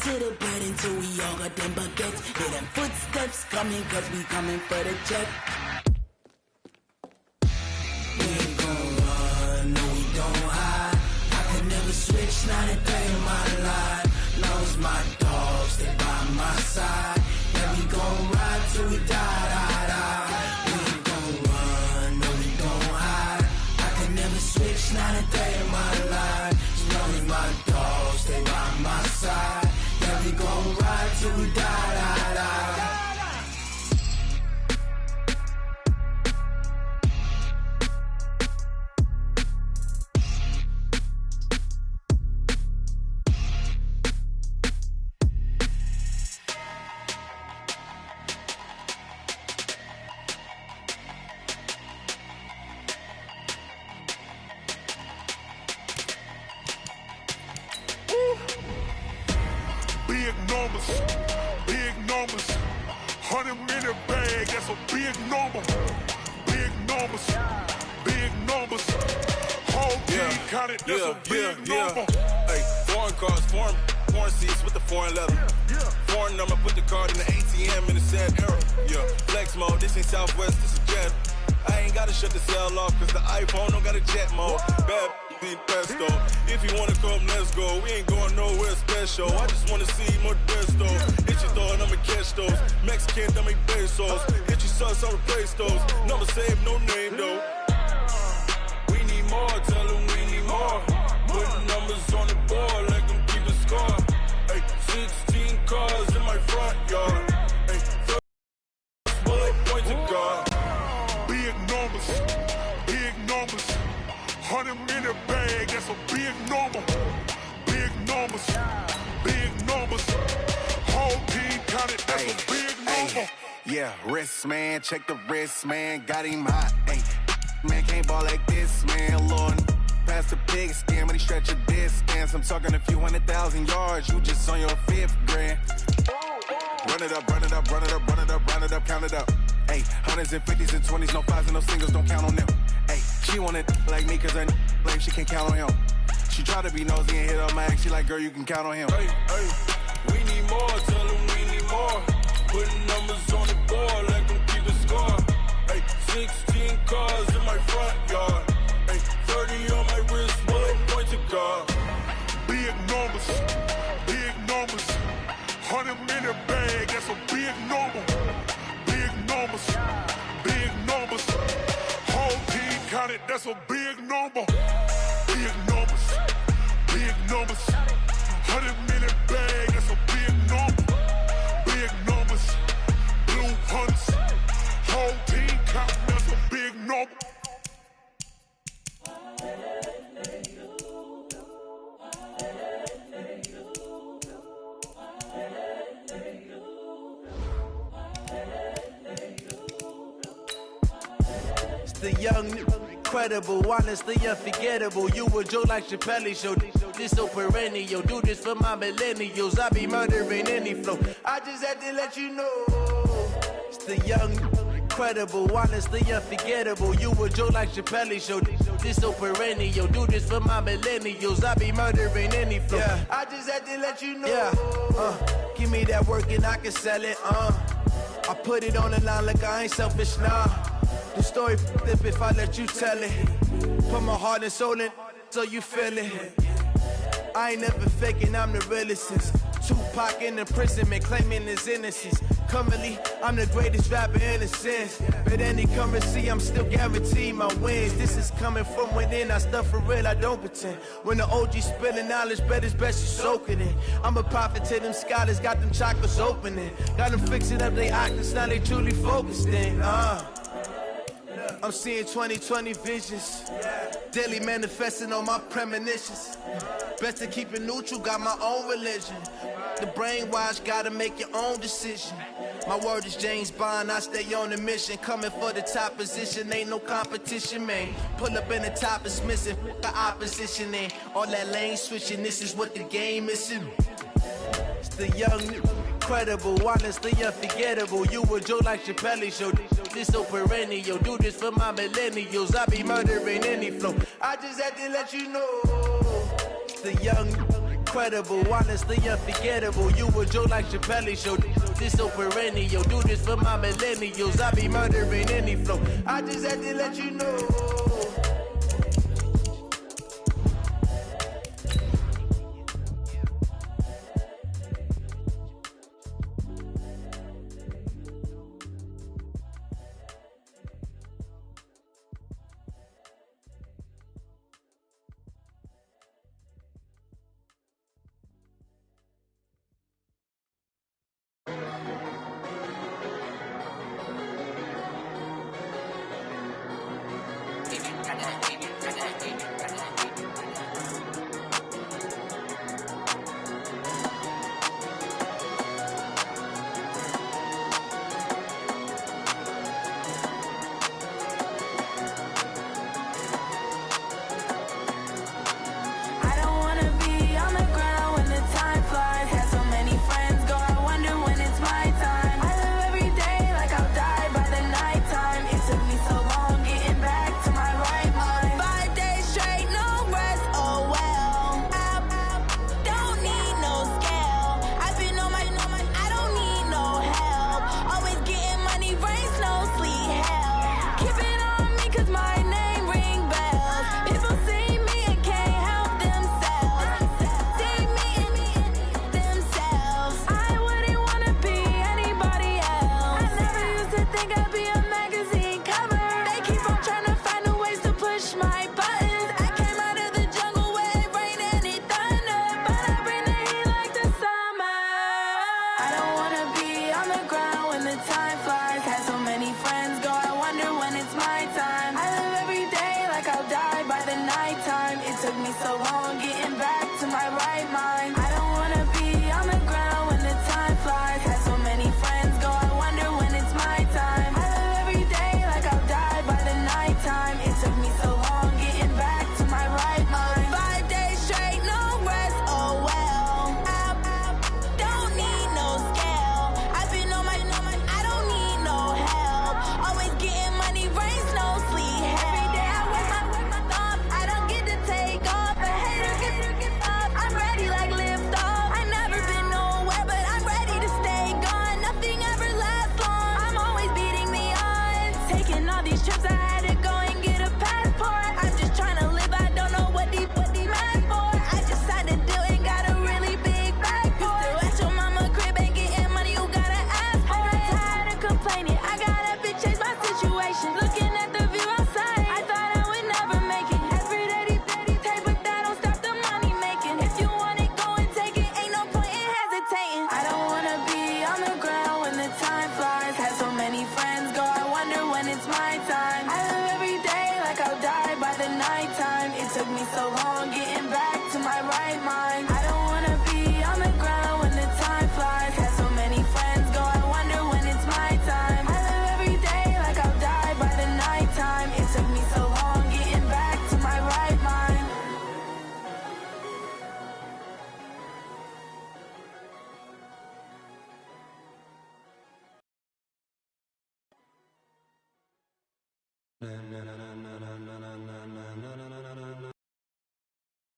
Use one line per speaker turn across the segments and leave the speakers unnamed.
to the bed until we all got them baguettes. Hear them footsteps coming, cause we coming for the check. We ain't gon' run, no we don't hide. I could never switch, not a day in my life. Lost my dogs, they by my side. Yeah, we gon' ride till we die, die, die. We ain't gon' run, no we don't hide. I could never switch, not a day in my life. As long as my dogs, they by my side. Yeah, we gon' ride till we die, die, die.
Big numbers, 100-minute bag, that's a big number. Big numbers, whole team counted, that's a big number.
Hey, foreign cars, foreign seats with the foreign leather. Foreign number, put the card in the ATM in the sad era. Yeah, flex mode, this ain't Southwest, this is jet. I ain't gotta shut the cell off, cause the iPhone don't got a jet mode. Bad pesto. If you wanna come, let's go. We ain't going nowhere special. I just wanna see more desto. Hit your thought, I'ma catch those. Mexican, I'ma make pesos. Hit your sus, I'll replace those. Number saved, no name though. We need more, tell them we need more. Putting numbers on the board, let them keep a score. Hey, 16 cars in my front yard. Hey, 30 bullet point to God.
Big numbers, 100-minute bag, that's a big number. Big numbers, whole team counted, that's a big number.
Yeah, wrist man, check the wrist man, got him hot. Ay, man can't ball like this, man. Lord, past the pig skin when he stretch a distance. I'm talking a few 100,000 yards, you just on your 5th grand. Run it up, count it up. Ay, hundreds and 50s and 20s, no 5s and no singles, don't count on them. Ay, she want it like me cause her like she can't count on him. She try to be nosy and hit up my ex, she like, girl, you can count on him.
Hey, we need more, tell them we need more. Putting numbers on the board, let them keep a score. Hey, 16 cars in my front yard. Hey, 30 on my wrist, bullet point to God.
Big numbers, 100-minute bag, that's a big number. Big numbers, whole team counted, that's a big number. Big numbers, 100-minute bag, that's a big number. Big numbers, blue hunts, whole team counting, that's a big number.
The young, incredible, honestly unforgettable. You a Joe like Chappelle show. This so perennial. Do this for my millennials. I be murdering any flow. I just had to let you know. It's the young, incredible, honestly unforgettable. You a Joe like Chappelle show. This so perennial. Do this for my millennials. I be murdering any flow. Yeah. I just had to let you know. Yeah. Give me that work and I can sell it. I put it on the line like I ain't selfish, nah. The story flip if I let you tell it. Put my heart and soul in so you feel it. I ain't never faking, I'm the realest since Tupac in imprisonment, claiming his innocence. Currently, I'm the greatest rapper in a sense. But any currency, I'm still guaranteed my wins. This is coming from within, I stuff for real, I don't pretend. When the OG spilling knowledge, bet it's best you soak it in. I'm a prophet to them scholars, got them chakras opening. Got them fixing up they octaves, now they truly focused in. I'm seeing 2020 visions, daily manifesting on my premonitions. Best to keep it neutral, got my own religion. The brainwash, gotta make your own decision. My word is James Bond, I stay on the mission. Coming for the top position, ain't no competition, man. Pull up in the top, it's missing, the opposition in. All that lane switching, this is what the game is in. It's the young, incredible, honestly unforgettable. You a Joe like Chappelle show. This so perennial. Do this for my millennials. I be murdering any flow. I just had to let you know. It's the young, incredible, honestly unforgettable. You a joke like Chappelle show. This so perennial. Do this for my millennials. I be murdering any flow. I just had to let you know.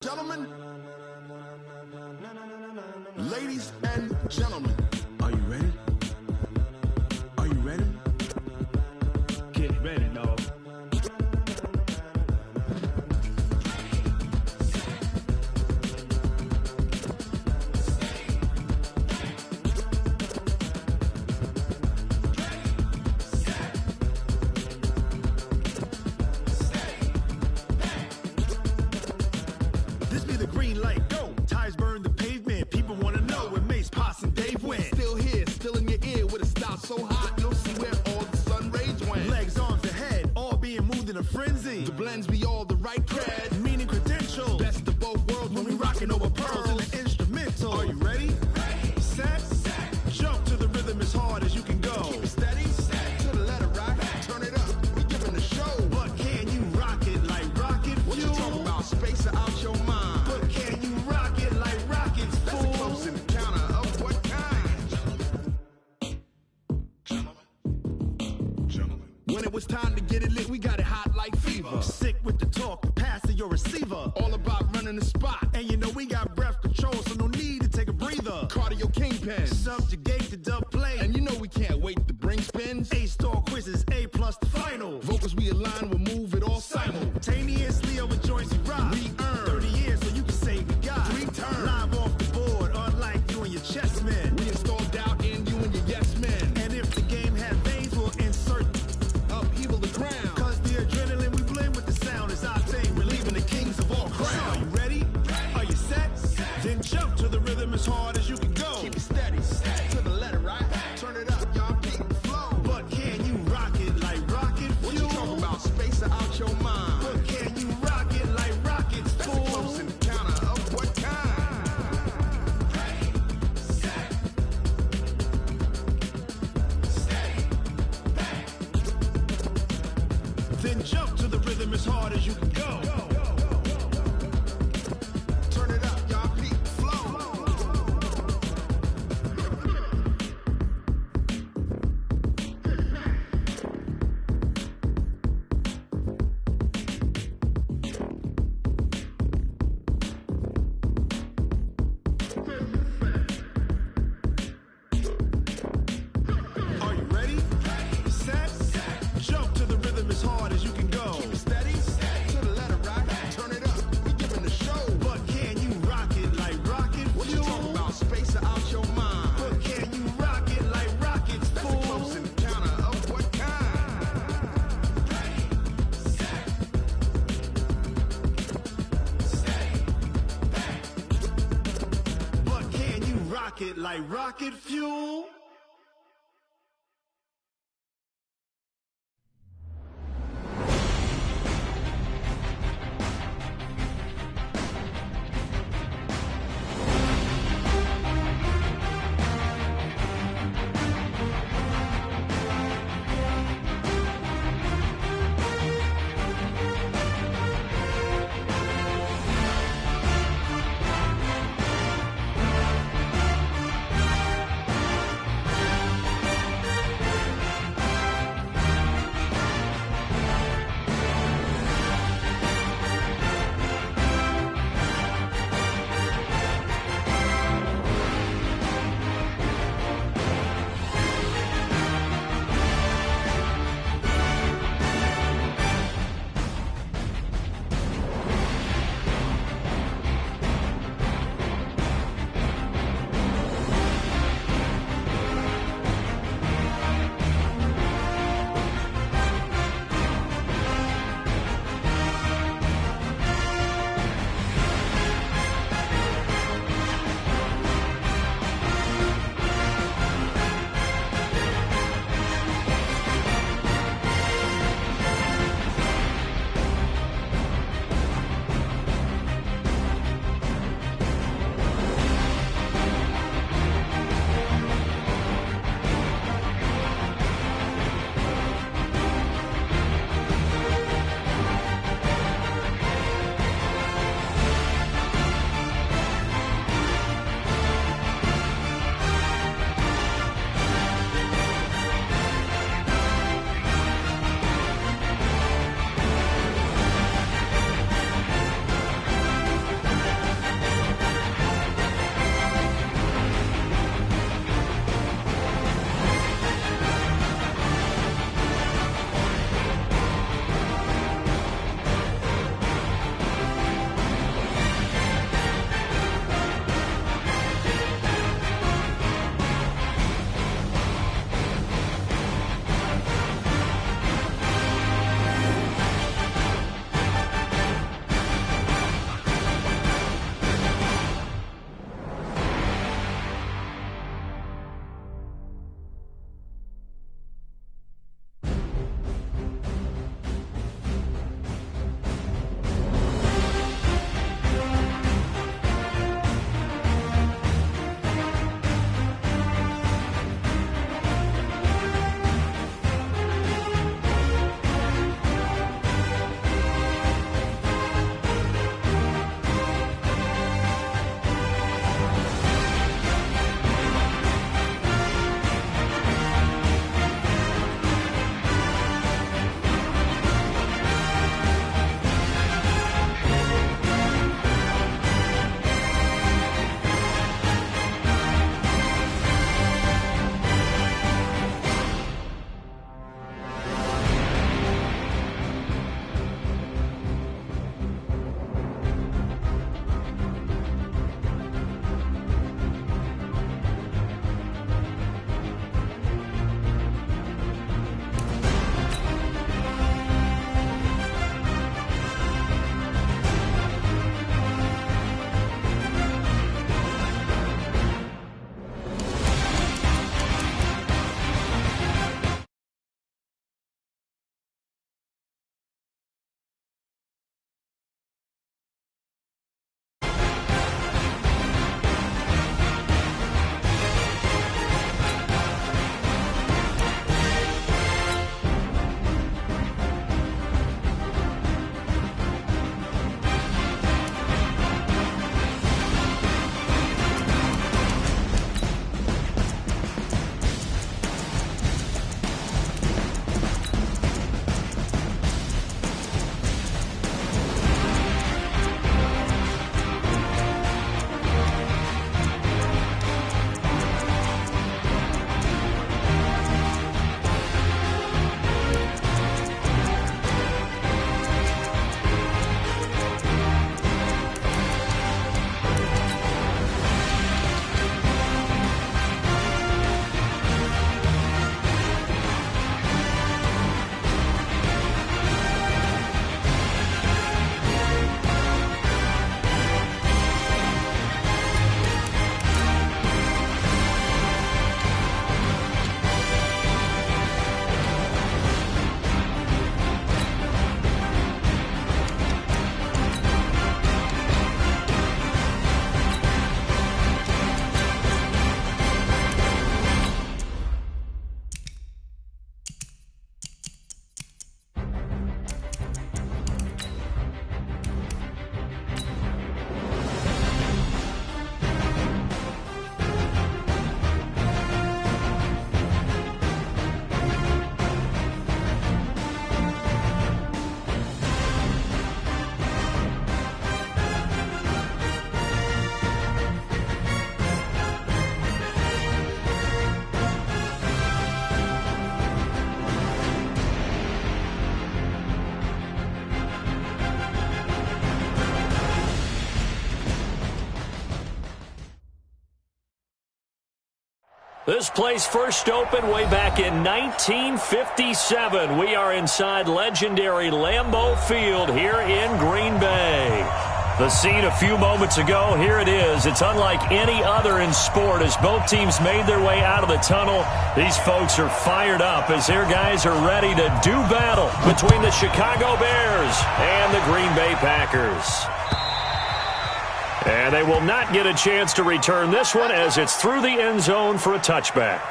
Gentlemen, ladies and gentlemen, are you ready? Are you ready? Get ready, dog. This be the green light, go. Tires burn the pavement. People want to know where Mace, Pops, and Dave went. Still here, still in your ear with a style so hot, you'll see where all the sun rays went. Legs, arms, and head, all being moved in a frenzy. The blends be all the right cred, meaning credentials. Best of both worlds when we rockin' over pearls in the instrumental. Are you ready? Set, jump to the rhythm as hard as you can go. Keep it steady, to the letter rock, turn it up, we giving the show. But can you rock it like rocket fuel? What you talking about, space or out your mind? But can you rock it like rockets, fool? That's a close encounter of what kind? Gentlemen. When it was time to get it lit, we got it hot like fever. Sick with the talk, passing your receiver. All about running the spot. And you know we got breath control, cardio kingpin. Subjugate the dub play. And you know we can't wait to bring spins. A-star quizzes, A+ the final. Vocals we align, we'll move it all simultaneously over joints we rock. We earn 30 years so you can say we got 3 turns. Live off the board, unlike you and your chess men. We install doubt in you and your yes men. And if the game had veins, we'll insert upheaval the ground. Cause the adrenaline we blend with the sound is our thing. We're leaving the kings of all crowns. So are you ready? Are you set? Then jump to the rhythm as hard as you can go. Keep it steady, to the letter, right? Turn it up, y'all, beat the flow. But can you rock it like rocket fuel? What you talking about? Space out your mind. But can you rock it like rockets, fool? That's a close encounter of what kind? Set, stay, back. Then jump to the rhythm as hard as you can go. Turn it up, y'all, beat the flow. Are you ready? Set, jump to the rhythm as hard as you can go. Keep it steady, to the letter, right? Turn it up, we giving the show. But can you rock it like rocket fuel? What you talking about? Space out your mind. But can you rock it like rockets, fool? That's a close encounter of what kind? Set, stay, back. But can you rock it like rocket fuel?
This place first opened way back in 1957. We are inside legendary Lambeau Field here in Green Bay. The scene a few moments ago, here it is. It's unlike any other in sport as both teams made their way out of the tunnel. These folks are fired up as their guys are ready to do battle between the Chicago Bears and the Green Bay Packers. And they will not get a chance to return this one as it's through the end zone for a touchback.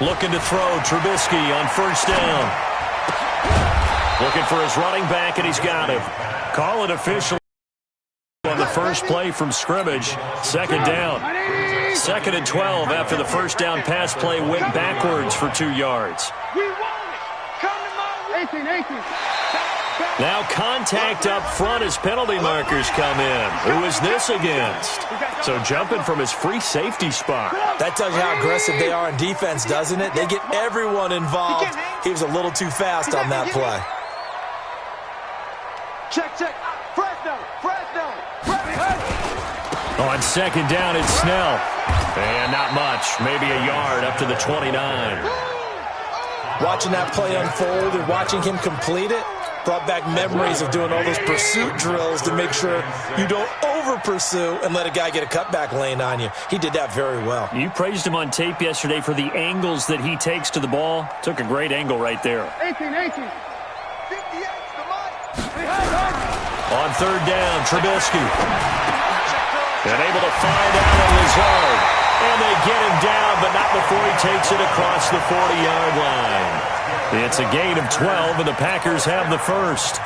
Looking to throw, Trubisky on first down. Looking for his running back, and he's got him. Call it official on the first play from scrimmage. Second down. 2nd and 12 after the first down pass play went backwards for 2 yards. Now contact up front as penalty markers come in. Who is this against? So jumping from his free safety spot.
That tells you how aggressive they are in defense, doesn't it? They get everyone involved. He was a little too fast on that play.
Check. Fresno.
On second down, it's Snell. And not much. Maybe a yard up to the 29.
Watching that play unfold and watching him complete it brought back memories of doing all those pursuit drills to make sure you don't over-pursue and let a guy get a cutback lane on you. He did that very well.
You praised him on tape yesterday for the angles that he takes to the ball. Took a great angle right there.
18.
On third down, Trubisky. And able to find Allen Lazard. And they get him down, but not before he takes it across the 40-yard line. It's a gain of 12, and the Packers have the first.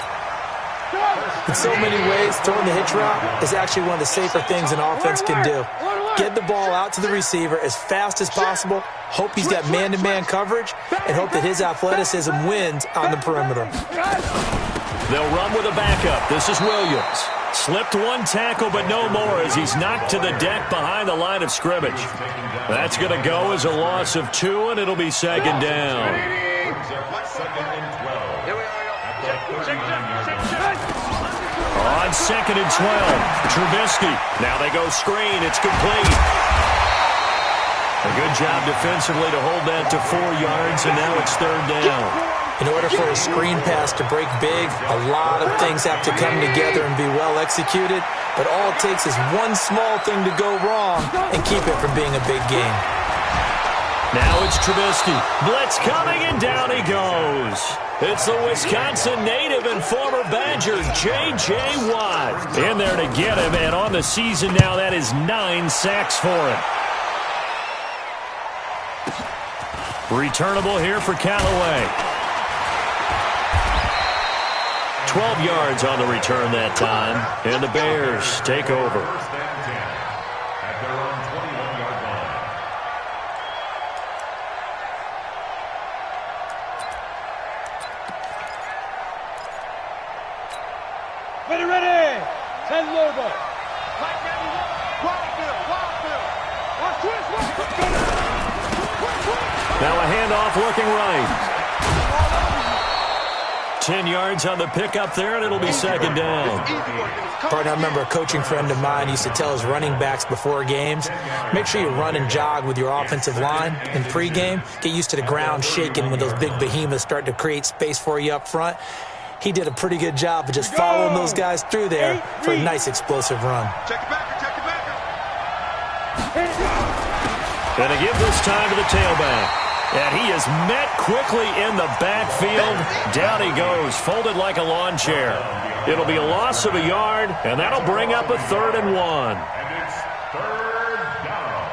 In so many ways, throwing the hitch route is actually one of the safer things an offense can do. Get the ball out to the receiver as fast as possible, hope he's got man-to-man coverage, and hope that his athleticism wins on the perimeter.
They'll run with a backup. This is Williams. Slipped one tackle, but no more as he's knocked to the deck behind the line of scrimmage. That's going to go as a loss of 2, and it'll be second down. On 2nd and 12, Trubisky. Now they go screen. It's complete. A good job defensively to hold that to 4 yards, and now it's third down.
In order for a screen pass to break big, a lot of things have to come together and be well executed, but all it takes is one small thing to go wrong and keep it from being a big game.
Now it's Trubisky. Blitz coming, and down he goes. It's the Wisconsin native and former Badger, J.J. Watt. In there to get him, and on the season now, that is 9 sacks for him. Returnable here for Callaway. 12 yards on the return that time, and the Bears take over.
Ready. Send Lobo.
Now a handoff looking right. 10 yards on the pickup there, and it'll be second down.
Partner, I remember a coaching friend of mine used to tell his running backs before games, make sure you run and jog with your offensive line in pregame. Get used to the ground shaking when those big behemoths start to create space for you up front. He did a pretty good job of just following those guys through there for a nice explosive run.
Check it back.
Going to give this time to the tailback. And he is met quickly in the backfield. Down he goes, folded like a lawn chair. It'll be a loss of a yard, and that'll bring up a 3rd and 1.
And it's third down.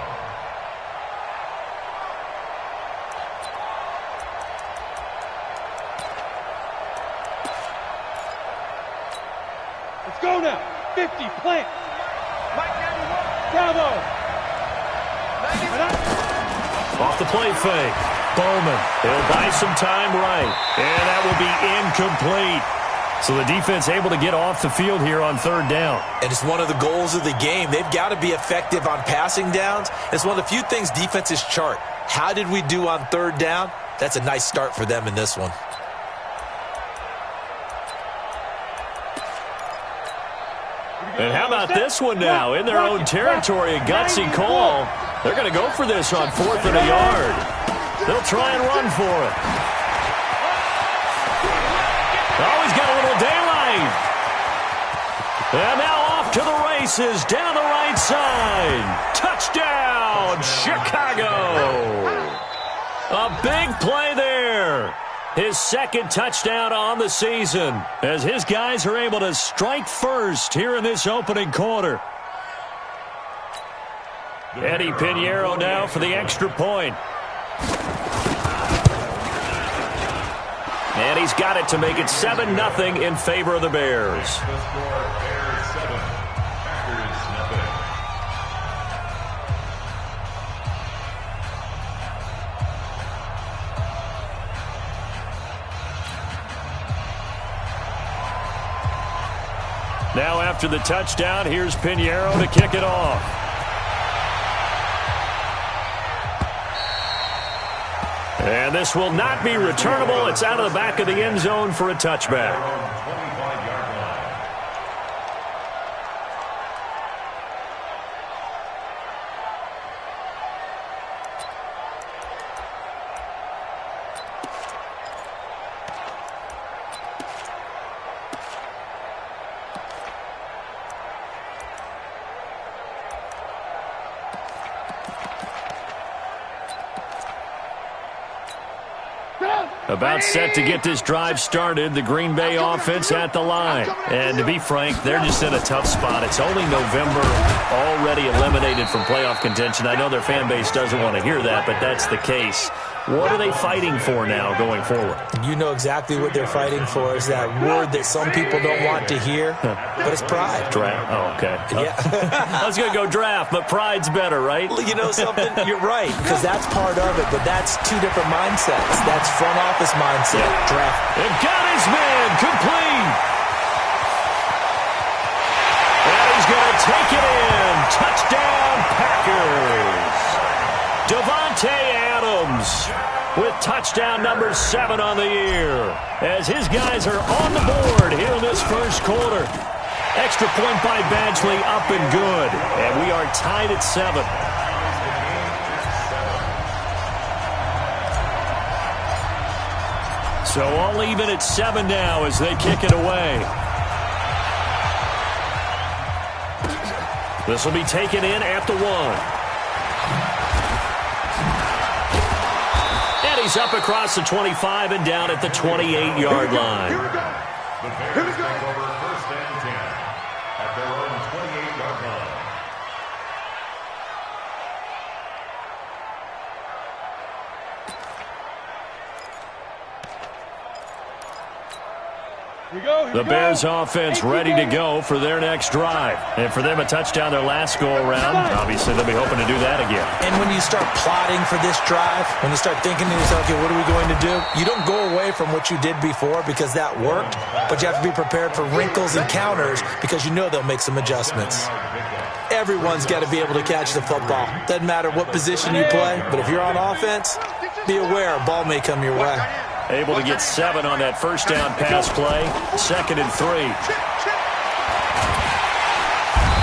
Let's go now. 50, plant. Bravo.
Off the play fake. Bowman. He'll buy some time right. And that will be incomplete. So the defense able to get off the field here on third down.
And it's one of the goals of the game. They've got to be effective on passing downs. It's one of the few things defenses chart. How did we do on third down? That's a nice start for them in this one.
And how about this one now? In their own territory, a gutsy call. They're going to go for this on 4th and a yard. They'll try and run for it. Oh, he's got a little daylight. And now off to the races down the right side. Touchdown, Chicago. A big play there. His second touchdown on the season as his guys are able to strike first here in this opening quarter. Eddie Pinheiro now for the extra point. And he's got it to make it 7-0 in favor of the Bears. Now after the touchdown, here's Pinheiro to kick it off. And this will not be returnable. It's out of the back of the end zone for a touchback. About set to get this drive started, the Green Bay offense at the line. And to be frank, they're just in a tough spot. It's only November, already eliminated from playoff contention. I know their fan base doesn't want to hear that, but that's the case. What are they fighting for now going forward?
You know exactly what they're fighting for is that word that some people don't want to hear, but it's pride.
Draft. Oh, okay.
Yeah.
I was going to go draft, but pride's better, right?
You know something? You're right, because that's part of it, but that's two different mindsets. That's front office mindset. Yeah. Draft.
They've got his man complete. And he's going to take it in. Touchdown, Packers. Davante Adams with touchdown number 7 on the year as his guys are on the board here in this first quarter. Extra point by Badgley up and good. And we are tied at 7. So all even at 7 now as they kick it away. This will be taken in at the 1. He's up across the 25 and down at the 28-yard line.
Here we go. The Bears take over 1st and 10 at their own 28-yard line.
The Bears offense ready to go for their next drive. And for them, a touchdown their last go-around. Obviously, they'll be hoping to do that again.
And when you start plotting for this drive, when you start thinking to yourself, okay, what are we going to do? You don't go away from what you did before because that worked, but you have to be prepared for wrinkles and counters because you know they'll make some adjustments. Everyone's got to be able to catch the football. Doesn't matter what position you play, but if you're on offense, be aware a ball may come your way.
Able to get 7 on that first down pass play. 2nd and 3.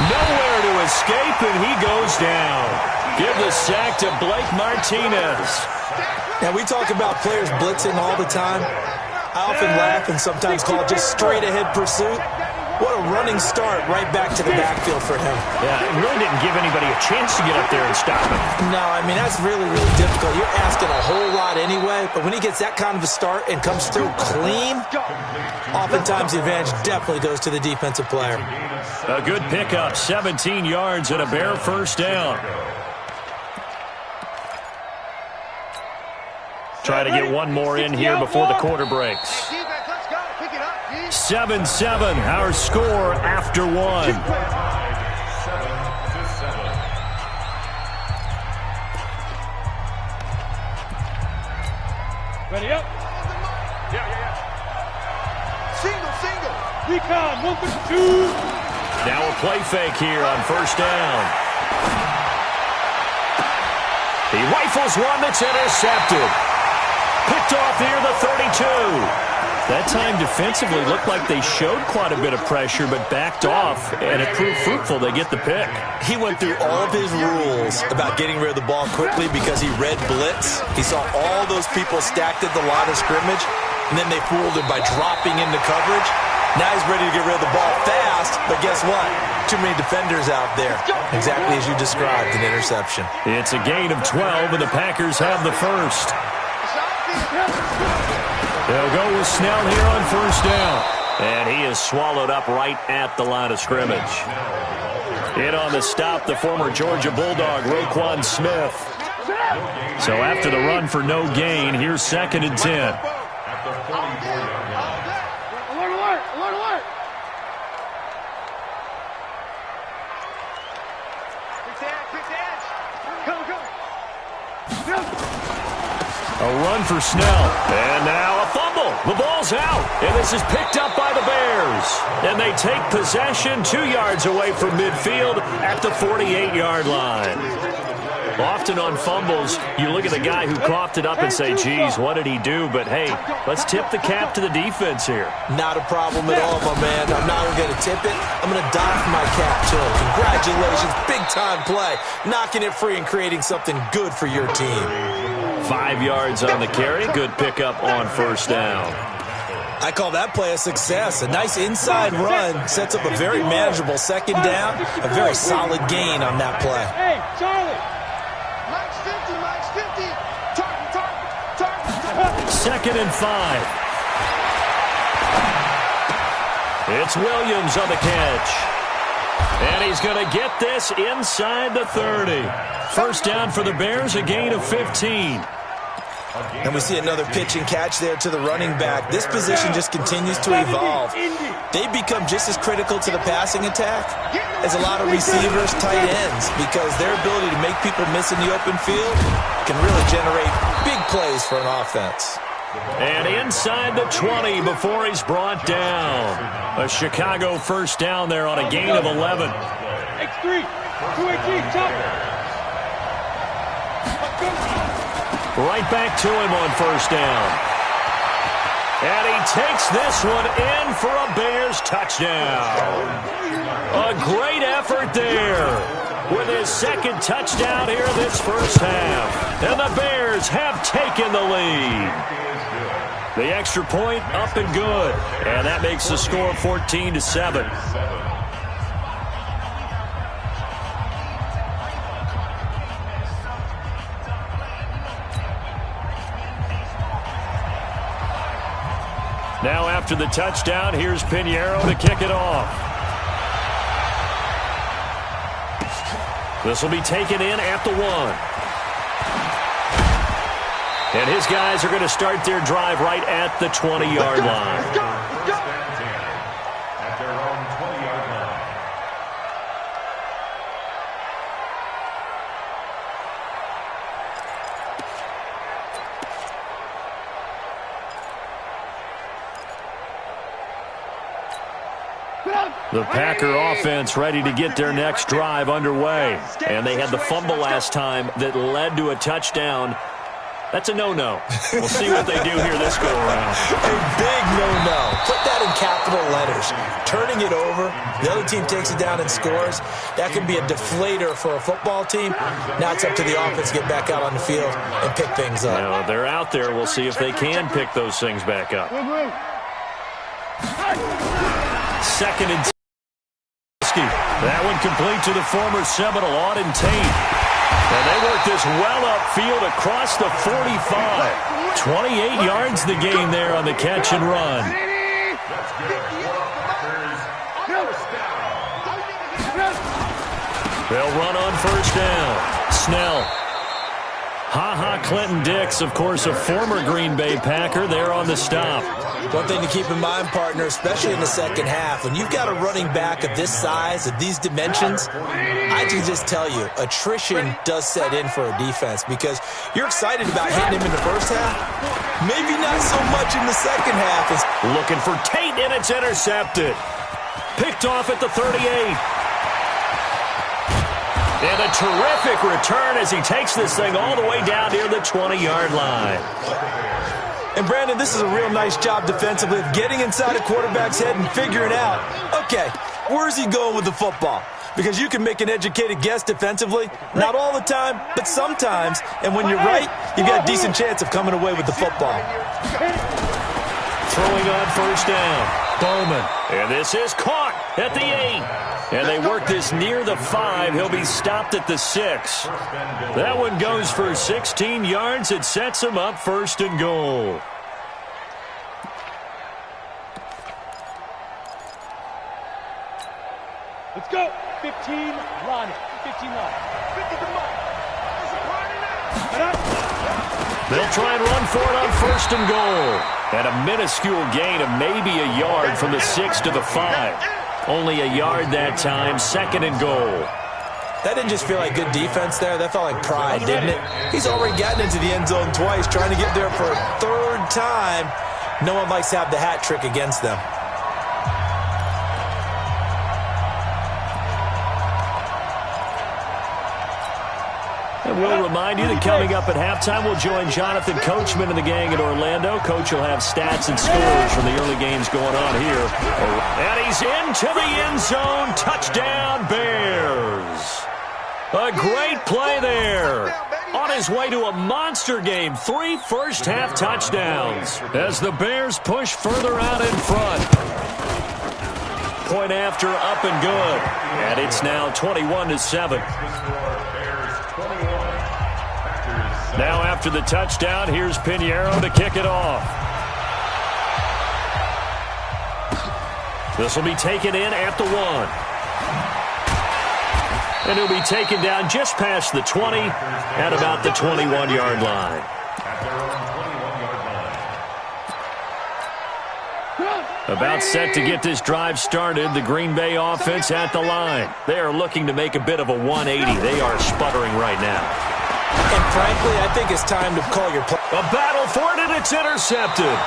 Nowhere to escape, and he goes down. Give the sack to Blake Martinez.
Now, we talk about players blitzing all the time. I often laugh and sometimes call it just straight-ahead pursuit. What a running start right back to the backfield for him.
Yeah, it really didn't give anybody a chance to get up there and stop him.
No, I mean, that's really, really difficult. You're asking a whole lot anyway, but when he gets that kind of a start and comes through clean, oftentimes the advantage definitely goes to the defensive player.
A good pickup, 17 yards and a Bear first down. Try to get one more in here before the quarter breaks. 7-7, our score after one.
Ready up. Yeah. Single. Recon, 1-2.
Now a play fake here on first down. He rifles one that's intercepted. Picked off near the 32. That time defensively looked like they showed quite a bit of pressure but backed off, and it proved fruitful. They get the pick.
He went through all of his rules about getting rid of the ball quickly because he read blitz. He saw all those people stacked at the line of scrimmage, and then they fooled him by dropping into coverage. Now he's ready to get rid of the ball fast, but guess what? Too many defenders out there. Exactly as you described, an interception.
It's a gain of 12, and the Packers have the first. They'll go with Snell here on first down. And he is swallowed up right at the line of scrimmage. In on the stop, the former Georgia Bulldog, Roquan Smith. So after the run for no gain, here's 2nd and 10.
Alert.
A run for Snell. And now a fumble. The ball's out. And this is picked up by the Bears. And they take possession 2 yards away from midfield at the 48-yard line. Often on fumbles, you look at the guy who coughed it up and say, geez, what did he do? But, hey, let's tip the cap to the defense here.
Not a problem at all, my man. I'm not going to tip it. I'm going to doff my cap to him. Congratulations. Big-time play. Knocking it free and creating something good for your team.
5 yards on the carry. Good pickup on first down.
I call that play a success. A nice inside run sets up a very manageable 2nd down. A very solid gain on that play.
Hey, Charlie.
2nd and 5. It's Williams on the catch. And he's going to get this inside the 30. First down for the Bears, a gain of 15.
And we see another pitch and catch there to the running back. This position just continues to evolve. They become just as critical to the passing attack as a lot of receivers, tight ends, because their ability to make people miss in the open field can really generate big plays for an offense.
And inside the 20 before he's brought down. A Chicago first down there on a gain of 11.
X3, 218, chopper.
Right back to him on first down. And he takes this one in for a Bears touchdown. A great effort there with his 2nd touchdown here this first half. And the Bears have taken the lead. The extra point up and good. And that makes the score 14-7. Now after the touchdown, here's Pinheiro to kick it off. This will be taken in at the 1. And his guys are going to start their drive right at the 20-yard line. The Packer offense ready to get their next drive underway. And they had the fumble last time that led to a touchdown. That's a no-no. We'll see what they do here this go-around.
A big no-no. Put that in capital letters. Turning it over, the other team takes it down and scores. That can be a deflator for a football team. Now it's up to the offense to get back out on the field and pick things up.
Now, they're out there. We'll see if they can pick those things back up. 2nd and 10. That one complete to the former Seminole, Auden Tate. And they work this well upfield across the 45. 28 yards the gain there on the catch and run. They'll run on first down. Snell. Ha-ha Clinton Dix, of course, a former Green Bay Packer there on the stop.
One thing to keep in mind, partner, especially in the second half, when you've got a running back of this size, of these dimensions, I can just tell you, attrition does set in for a defense because you're excited about hitting him in the first half. Maybe not so much in the second half.
Looking for Tate, and it's intercepted. Picked off at the 38. And a terrific return as he takes this thing all the way down near the 20-yard line.
And, Brandon, this is a real nice job defensively of getting inside a quarterback's head and figuring out, okay, where's he going with the football? Because you can make an educated guess defensively, not all the time, but sometimes. And when you're right, you've got a decent chance of coming away with the football.
Throwing on first down. Bowman. And this is caught at the 8. And they work this near the 5. He'll be stopped at the 6. That one goes for 16 yards. It sets him up first and goal.
Let's go. 15, Lonnie. 15 line. 50 to Mike.
They'll try and run for it on first and goal. And a minuscule gain of maybe a yard from the 6 to the 5. Only a yard that time, second and goal.
That didn't just feel like good defense there. That felt like pride, didn't it? He's already gotten into the end zone twice, trying to get there for a third time. No one likes to have the hat trick against them.
And we'll remind you that coming up at halftime, we'll join Jonathan Coachman and the gang in Orlando. Coach will have stats and scores from the early games going on here. And he's into the end zone. Touchdown, Bears. A great play there. On his way to a monster game. 3 first-half touchdowns as the Bears push further out in front. Point after, up and good. And it's now 21-7. Now after the touchdown, here's Pinheiro to kick it off. This will be taken in at the 1. And he'll be taken down just past the 20 at about the 21-yard line. About set to get this drive started, the Green Bay offense at the line. They are looking to make a bit of a 180. They are sputtering right now.
And frankly, I think it's time to call your play.
A battle for it, and it's intercepted.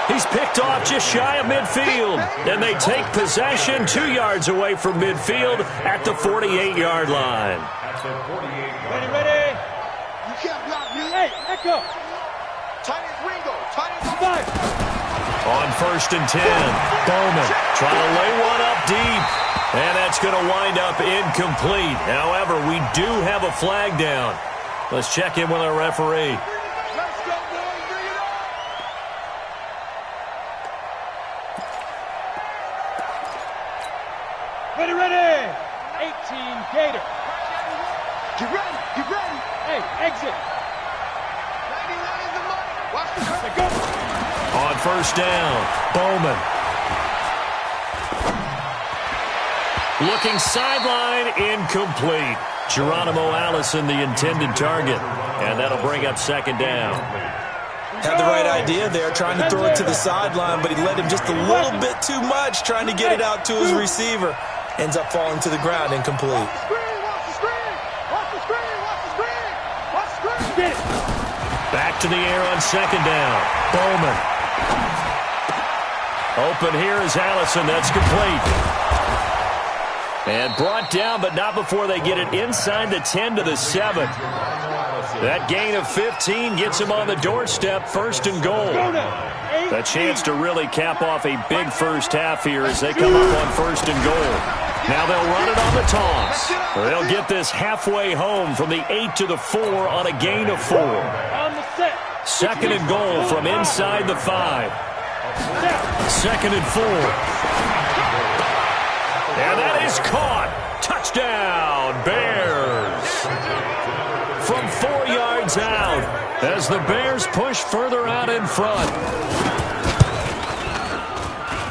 He's picked off just shy of midfield. And they take possession 2 yards away from midfield at the 48-yard line.
Ready. You can't block me. Hey, echo. Tight as Ringo. Tight as 5.
On first and 10, Bowman trying to lay one up deep. And that's going to wind up incomplete. However, we do have a flag down. Let's check in with our referee.
Let's go, boys. Bring it on. Ready. 18, Gator. Get ready. Hey, exit. 91 is the money. Watch the curve. Go.
On first down, Bowman. Looking sideline, incomplete. Geronimo Allison, the intended target. And that'll bring up second down.
Had the right idea there, trying to throw it to the sideline, but he let him just a little bit too much, trying to get it out to his receiver. Ends up falling to the ground, incomplete.
Watch the screen.
Back to the air on second down. Bowman. Open here is Allison. That's complete. And brought down, but not before they get it inside the 10 to the 7. That gain of 15 gets him on the doorstep, first and goal. A chance to really cap off a big first half here as they come up on first and goal. Now they'll run it on the toss. They'll get this halfway home from the 8 to the 4 on a gain of 4. Second and goal from inside the 5. Second and 4. And that is caught. Touchdown, Bears. From 4 yards out as the Bears push further out in front.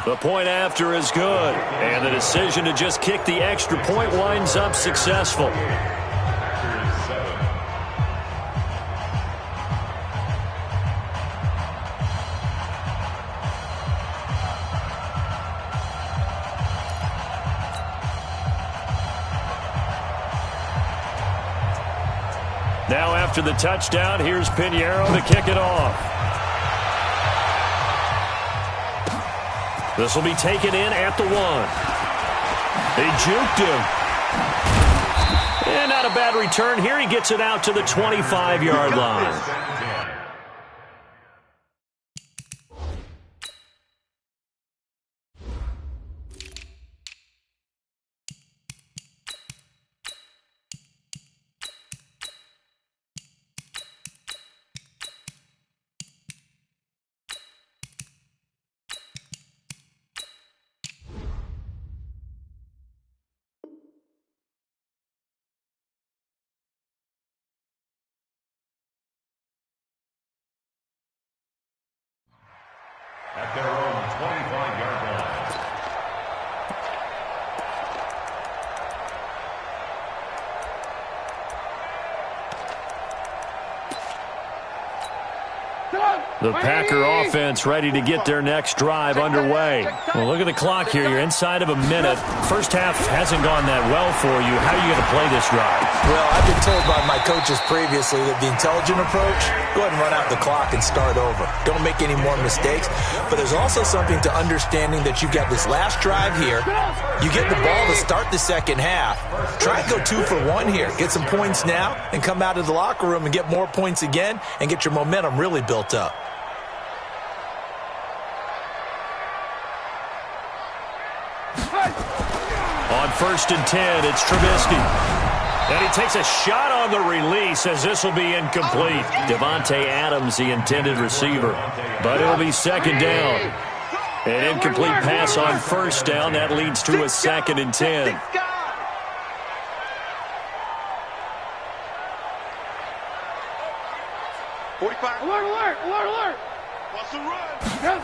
The point after is good. And the decision to just kick the extra point winds up successful. Now after the touchdown, here's Pinheiro to kick it off. This will be taken in at the 1. They juked him. And not a bad return here. He gets it out to the 25-yard line.
At their own 25-yard line.
The Packer offense ready to get their next drive underway. Well, look at the clock here. You're inside of a minute. First half hasn't gone that well for you. How are you going to play this drive?
Well, I've been told by my coaches previously that the intelligent approach, go ahead and run out the clock and start over. Don't make any more mistakes. But there's also something to understanding that you've got this last drive here. You get the ball to start the second half. Try and go 2 for 1 here. Get some points now and come out of the locker room and get more points again and get your momentum really built up.
On 1st and 10, it's Trubisky. And he takes a shot on the release as this will be incomplete. Devontae Adams, the intended receiver. But it'll be second down. An incomplete pass on first down. That leads to a 2nd and 10.
Alert.
What's the run?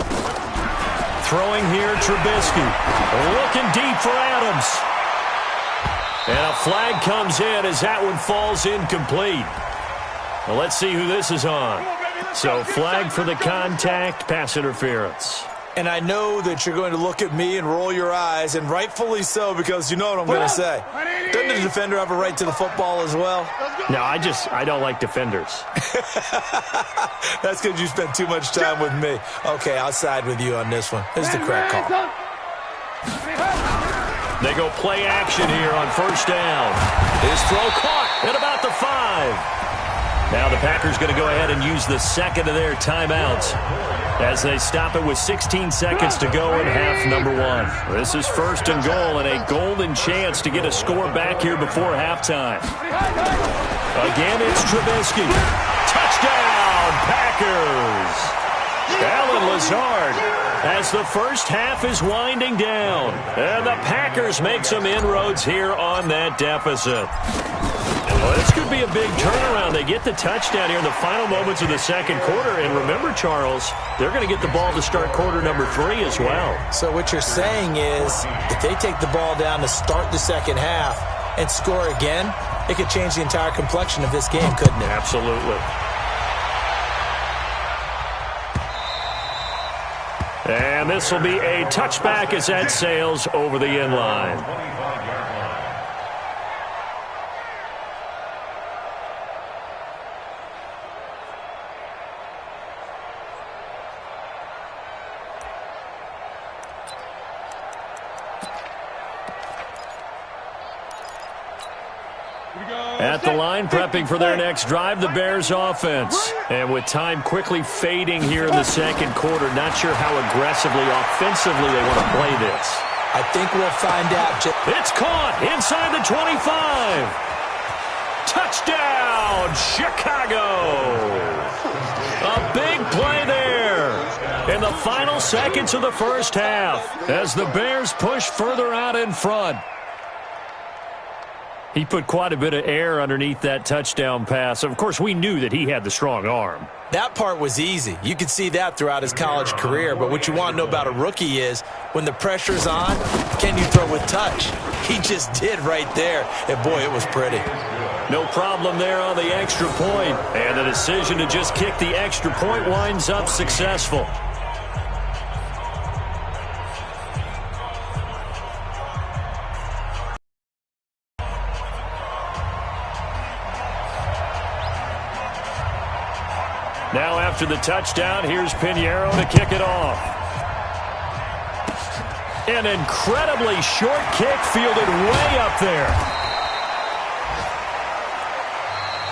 Throwing here, Trubisky. Looking deep for Adams. And a flag comes in as that one falls incomplete. Well, let's see who this is on. So flag for the contact, pass interference.
And I know that you're going to look at me and roll your eyes, and rightfully so, because you know what I'm going to say. Doesn't the defender have a right to the football as well?
No, I don't like defenders.
That's because you spend too much time with me. Okay, I'll side with you on this one. This is the correct call.
They go play action here on first down. His throw caught at about the 5. Now the Packers going to go ahead and use the second of their timeouts as they stop it with 16 seconds to go in half number 1. This is 1st and goal and a golden chance to get a score back here before halftime. Again, it's Trubisky. Touchdown, Packers! Alan Lazard as the first half is winding down. And the Packers make some inroads here on that deficit. Well, this could be a big turnaround. They get the touchdown here in the final moments of the second quarter. And remember, Charles, they're going to get the ball to start quarter number 3 as well.
So what you're saying is if they take the ball down to start the second half and score again, it could change the entire complexion of this game, couldn't it?
Absolutely. And this will be a touchback as that sails over the end line. At the line, prepping for their next drive, the Bears offense. And with time quickly fading here in the second quarter, not sure how aggressively, offensively they want to play this.
I think we'll find out.
It's caught inside the 25. Touchdown, Chicago. A big play there in the final seconds of the first half as the Bears push further out in front. He put quite a bit of air underneath that touchdown pass. Of course, we knew that he had the strong arm.
That part was easy. You could see that throughout his college career. But what you want to know about a rookie is when the pressure's on, can you throw with touch? He just did right there. And, boy, it was pretty.
No problem there on the extra point. And the decision to just kick the extra point winds up successful. Now after the touchdown, here's Pinheiro to kick it off. An incredibly short kick fielded way up there.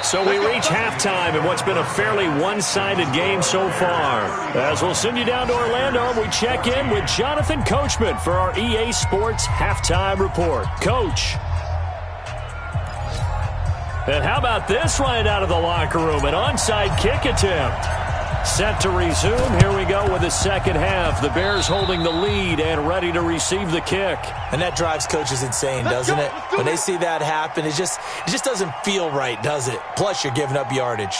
So we reach halftime in what's been a fairly one-sided game so far. As we'll send you down to Orlando, and we check in with Jonathan Coachman for our EA Sports Halftime Report. Coach. And how about this right out of the locker room? An onside kick attempt. Set to resume. Here we go with the second half. The Bears holding the lead and ready to receive the kick.
And that drives coaches insane, doesn't it? When they see that happen, it just doesn't feel right, does it? Plus, you're giving up yardage.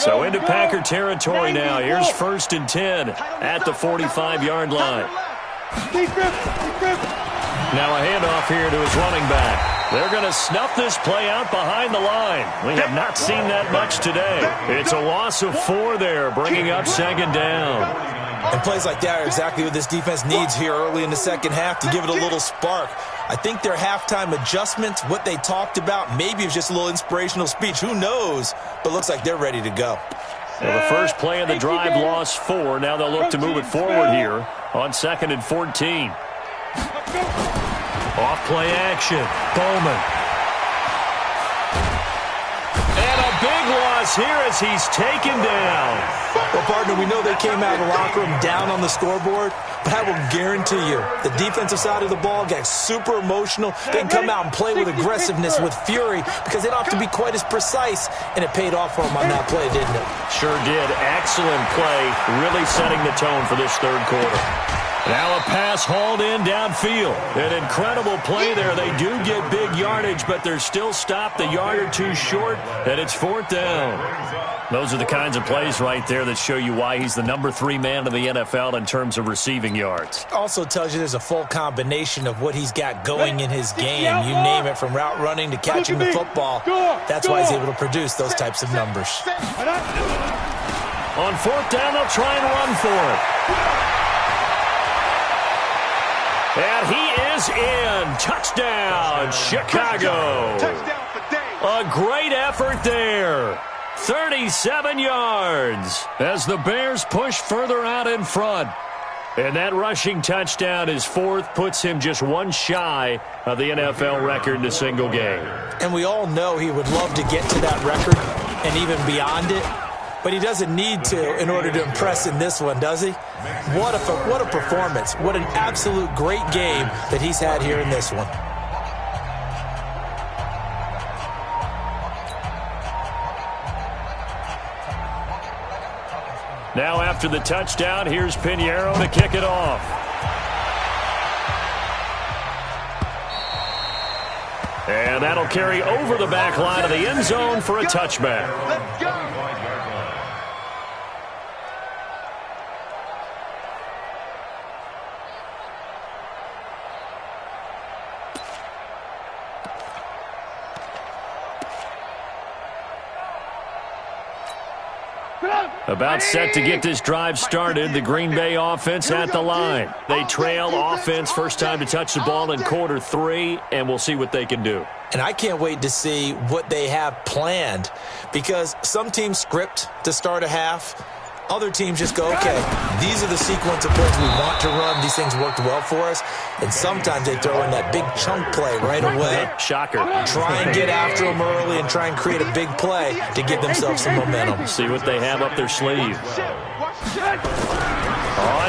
So into Packer territory now. Here's 1st and 10 at the 45-yard line. Now a handoff here to his running back. They're going to snuff this play out behind the line. We have not seen that much today. It's a loss of 4 there, bringing up 2nd down.
And plays like that are exactly what this defense needs here early in the second half to give it a little spark. I think their halftime adjustment, what they talked about, maybe it was just a little inspirational speech. Who knows? But looks like they're ready to go.
Well, the first play of the drive lost 4. Now they'll look to move it forward here on 2nd and 14. Off play action. Bowman. And a big loss here as he's taken down.
Well, partner, we know they came out of the locker room down on the scoreboard, but I will guarantee you the defensive side of the ball got super emotional. They can come out and play with aggressiveness, with fury, because they don't have to be quite as precise, and it paid off for them on that play, didn't it?
Sure did. Excellent play, really setting the tone for this third quarter. Now a pass hauled in downfield. An incredible play there. They do get big yardage, but they're still stopped a yard or two short, and it's 4th down. Those are the kinds of plays right there that show you why he's the number 3 man in the NFL in terms of receiving yards.
Also tells you there's a full combination of what he's got going in his game. You name it, from route running to catching the football. That's why he's able to produce those types of numbers.
On 4th down, they'll try and run for it. And he is in. Touchdown, Chicago. A great effort there. 37 yards as the Bears push further out in front. And that rushing touchdown is 4th, puts him just 1 shy of the NFL record in a single game.
And we all know he would love to get to that record and even beyond it. But he doesn't need to in order to impress in this one, does he? What a performance. What an absolute great game that he's had here in this one.
Now after the touchdown, here's Pinheiro to kick it off. And that'll carry over the back line of the end zone for a touchback.
Let's go.
About set to get this drive started, the Green Bay offense at the line. They trail offense, first time to touch the ball in quarter 3, and we'll see what they can do.
And I can't wait to see what they have planned, because some teams script to start a half. Other teams just go, okay, these are the sequence of plays we want to run. These things worked well for us. And sometimes they throw in that big chunk play right away.
Shocker.
Try and get after them early and try and create a big play to give themselves some momentum.
See what they have up their sleeve. On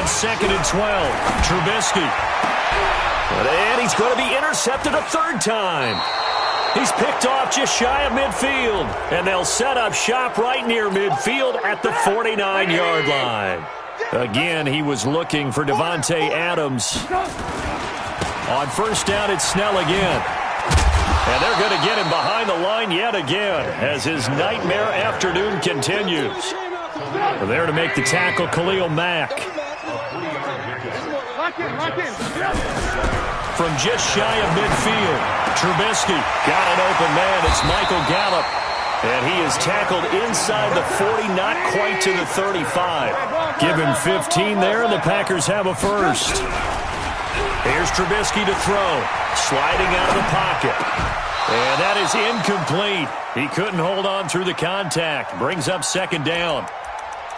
2nd and 12, Trubisky. And he's going to be intercepted a 3rd time. He's picked off just shy of midfield, and they'll set up shop right near midfield at the 49-yard line. Again, he was looking for Devontae Adams. On 1st down, it's Snell again. And they're going to get him behind the line yet again as his nightmare afternoon continues. We're there to make the tackle, Khalil Mack. From just shy of midfield, Trubisky got an open man. It's Michael Gallup. And he is tackled inside the 40, not quite to the 35. Give him 15 there, and the Packers have a first. Here's Trubisky to throw. Sliding out of the pocket. And that is incomplete. He couldn't hold on through the contact. Brings up second down.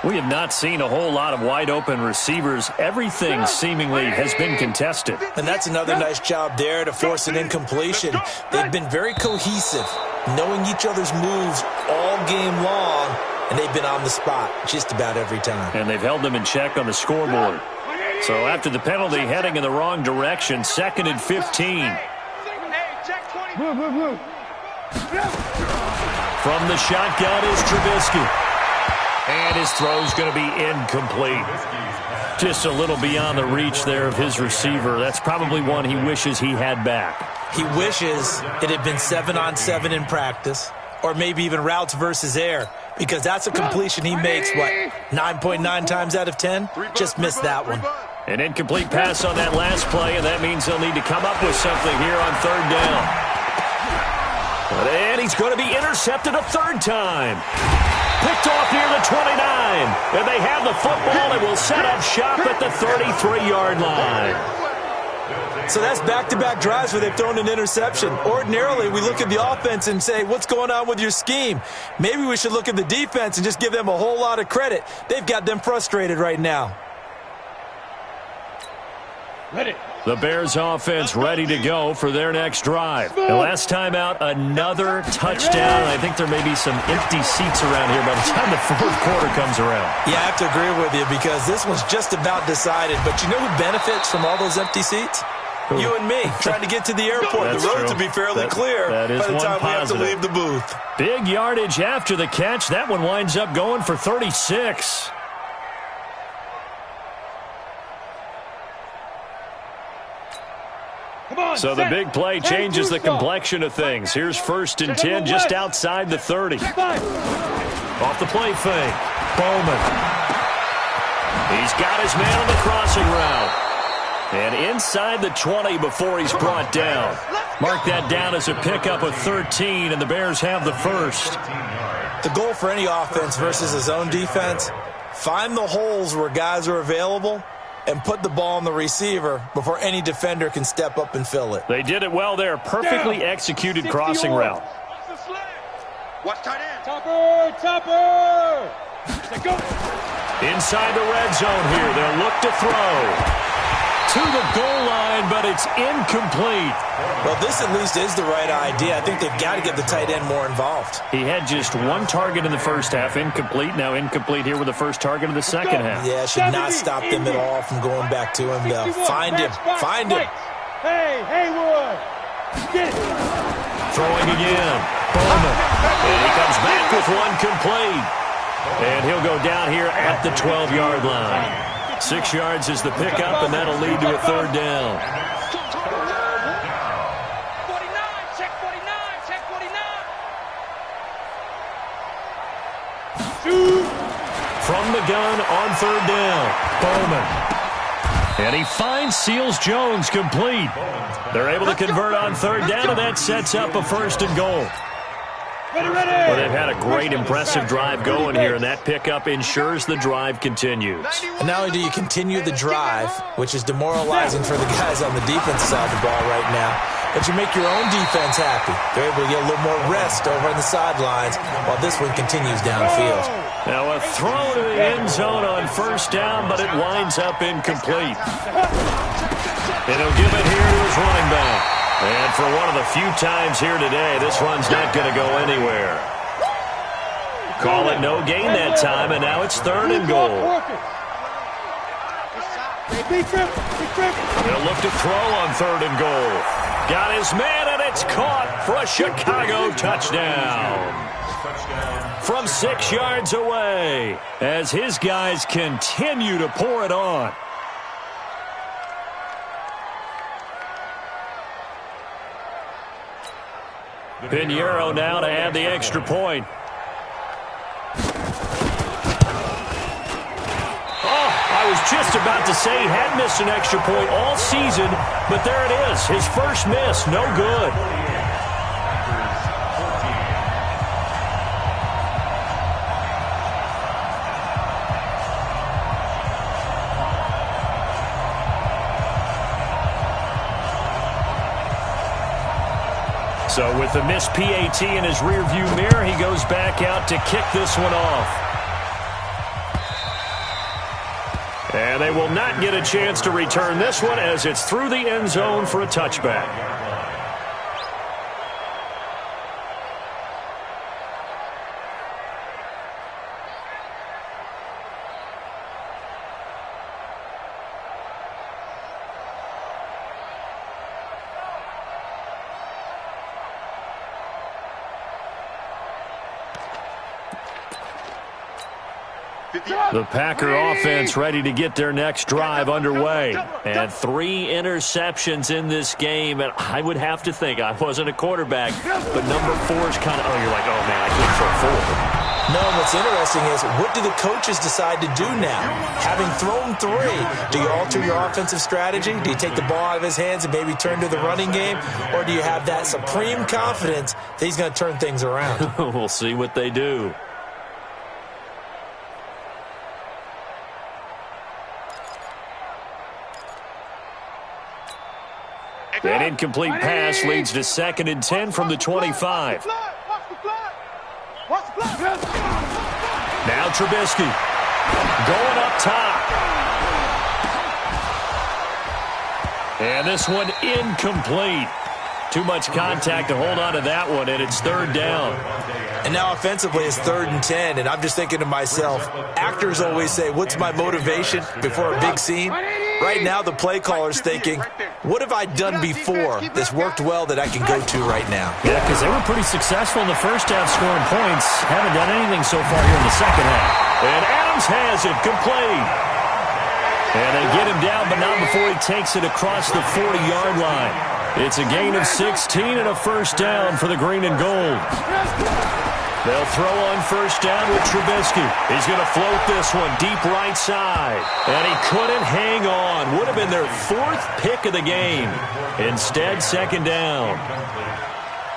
We have not seen a whole lot of wide-open receivers. Everything seemingly has been contested.
And that's another nice job there to force an incompletion. They've been very cohesive, knowing each other's moves all game long, and they've been on the spot just about every time.
And they've held them in check on the scoreboard. So after the penalty, heading in the wrong direction, 2nd and 15. From the shotgun is Trubisky. And his throw's going to be incomplete. Just a little beyond the reach there of his receiver. That's probably one he wishes he had back.
He wishes it had been 7-on-7 in practice, or maybe even routes versus air, because that's a completion he makes, 9.9 times out of 10? Just missed that one.
An incomplete pass on that last play, and that means they'll need to come up with something here on 3rd down. And he's going to be intercepted a 3rd time. Picked off near the 29. And they have the football and will set up shop at the 33-yard line.
So that's back-to-back drives where they've thrown an interception. Ordinarily, we look at the offense and say, what's going on with your scheme? Maybe we should look at the defense and just give them a whole lot of credit. They've got them frustrated right now.
The Bears offense ready to go for their next drive. The last time out, another touchdown. I think there may be some empty seats around here by the time the 4th quarter comes around.
Yeah, I have to agree with you because this one's just about decided. But you know who benefits from all those empty seats? Ooh. You and me, trying to get to the airport. The roads will be fairly clear by the time we have to leave the booth.
Big yardage after the catch. That one winds up going for 36. So the big play changes the complexion of things. Here's 1st and 10 just outside the 30. Off the play fake. Bowman. He's got his man on the crossing route. And inside the 20 before he's brought down. Mark that down as a pickup of 13, and the Bears have the first.
The goal for any offense versus his own defense, find the holes where guys are available and put the ball on the receiver before any defender can step up and fill it.
They did it well there. Perfectly executed crossing route.
Watch tight end. Topper!
Inside the red zone here. They'll look to throw. To the goal line, but it's incomplete.
Well, this at least is the right idea. I think they've got to get the tight end more involved.
He had just one target in the first half, incomplete. Now incomplete here with the first target of the second half.
Yeah, should not stop them at all from going back to him, though. Find him.
Hey, Haywood. Get it.
Throwing again. Bowman. And he comes back with one complete. And he'll go down here at the 12-yard line. 6 yards is the pickup, and that'll lead to a 3rd down.
Check 49.
From the gun on 3rd down, Bowman. And he finds Seals Jones complete. They're able to convert on 3rd down, and that sets up a 1st and goal. Well, they've had a great, impressive drive going here, and that pickup ensures the drive continues.
And not only do you continue the drive, which is demoralizing for the guys on the defensive side of the ball right now, but you make your own defense happy. They're able to get a little more rest over on the sidelines while this one continues downfield.
Now a throw to the end zone on 1st down, but it winds up incomplete. And he'll give it here to his running back. And for one of the few times here today, this one's not going to go anywhere. Call it no gain that time, and now it's 3rd and goal. They'll look to throw on 3rd and goal. Got his man, and it's caught for a Chicago touchdown. From 6 yards away, as his guys continue to pour it on. Pinheiro now to add the extra point. Oh, I was just about to say he had missed an extra point all season, but there it is. His first miss, no good. So with the missed PAT in his rearview mirror, he goes back out to kick this one off. And they will not get a chance to return this one as it's through the end zone for a touchback. The Packer offense ready to get their next drive underway. And 3 interceptions in this game. And I would have to think, I wasn't a quarterback, but number 4 is kind of, you're like, oh, man, I can't throw 4.
No, what's interesting is, what do the coaches decide to do now? Having thrown 3, do you alter your offensive strategy? Do you take the ball out of his hands and maybe turn to the running game? Or do you have that supreme confidence that he's going to turn things around?
We'll see what they do. An incomplete pass leads to 2nd and 10 from the 25. Now Trubisky going up top. And this one incomplete. Too much contact to hold on to that one, and it's 3rd down.
And now offensively it's 3rd and 10, and I'm just thinking to myself, actors always say, what's my motivation before a big scene? Right now the play caller's thinking, what have I done before that's worked well that I can go to right now?
Yeah, because they were pretty successful in the first half scoring points. Haven't done anything so far here in the second half. And Adams has it complete. And they get him down, but not before he takes it across the 40-yard line. It's a gain of 16 and a 1st down for the green and gold. They'll throw on 1st down with Trubisky. He's going to float this one deep right side. And he couldn't hang on. Would have been their 4th pick of the game. Instead, 2nd down.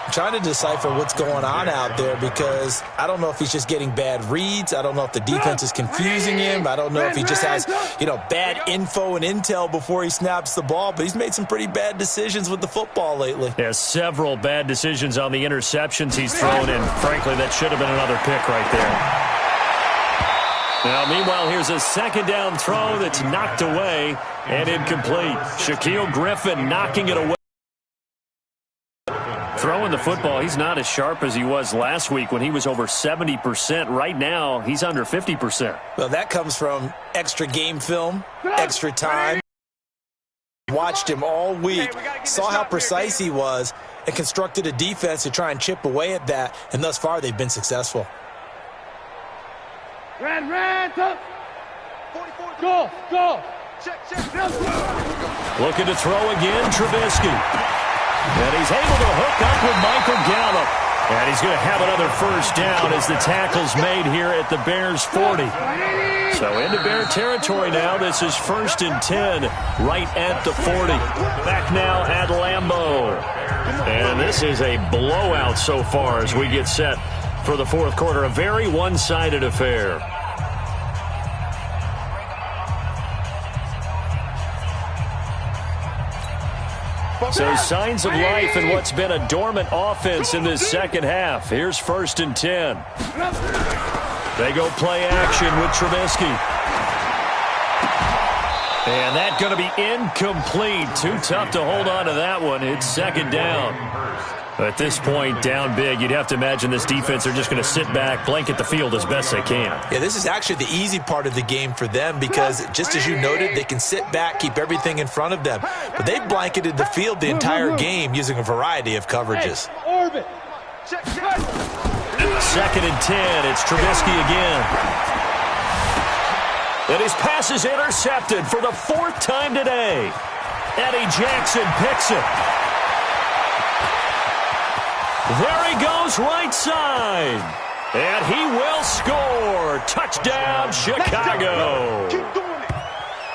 I'm trying to decipher what's going on out there because I don't know if he's just getting bad reads. I don't know if the defense is confusing him. I don't know if he just has, bad info and intel before he snaps the ball. But he's made some pretty bad decisions with the football lately.
Yeah, several bad decisions on the interceptions he's thrown in. Frankly, that should have been another pick right there. Now, meanwhile, here's a 2nd down throw that's knocked away and incomplete. Shaquille Griffin knocking it away. Throwing the football, he's not as sharp as he was last week when he was over 70%. Right now, he's under 50%.
Well, that comes from extra game film, extra time. Watched him all week, saw how precise he was, and constructed a defense to try and chip away at that, and thus far they've been successful.
Go.
Looking to throw again, Trubisky. And he's able to hook up with Michael Gallup. And he's going to have another 1st down as the tackle's made here at the Bears' 40. So into Bear territory now. This is 1st and 10 right at the 40. Back now at Lambeau. And this is a blowout so far as we get set for the 4th quarter. A very one-sided affair. So signs of life in what's been a dormant offense in this second half. Here's 1st and 10. They go play action with Trubisky. And that's going to be incomplete. Too tough to hold on to that one. It's 2nd down. At this point, down big, you'd have to imagine this defense are just going to sit back, blanket the field as best they can.
Yeah, this is actually the easy part of the game for them because, just as you noted, they can sit back, keep everything in front of them. But they've blanketed the field the entire game using a variety of coverages.
2nd and 10. It's Trubisky again. And his pass is intercepted for the 4th time today. Eddie Jackson picks it. There he goes right side. And he will score. Touchdown, Chicago.
Keep doing it.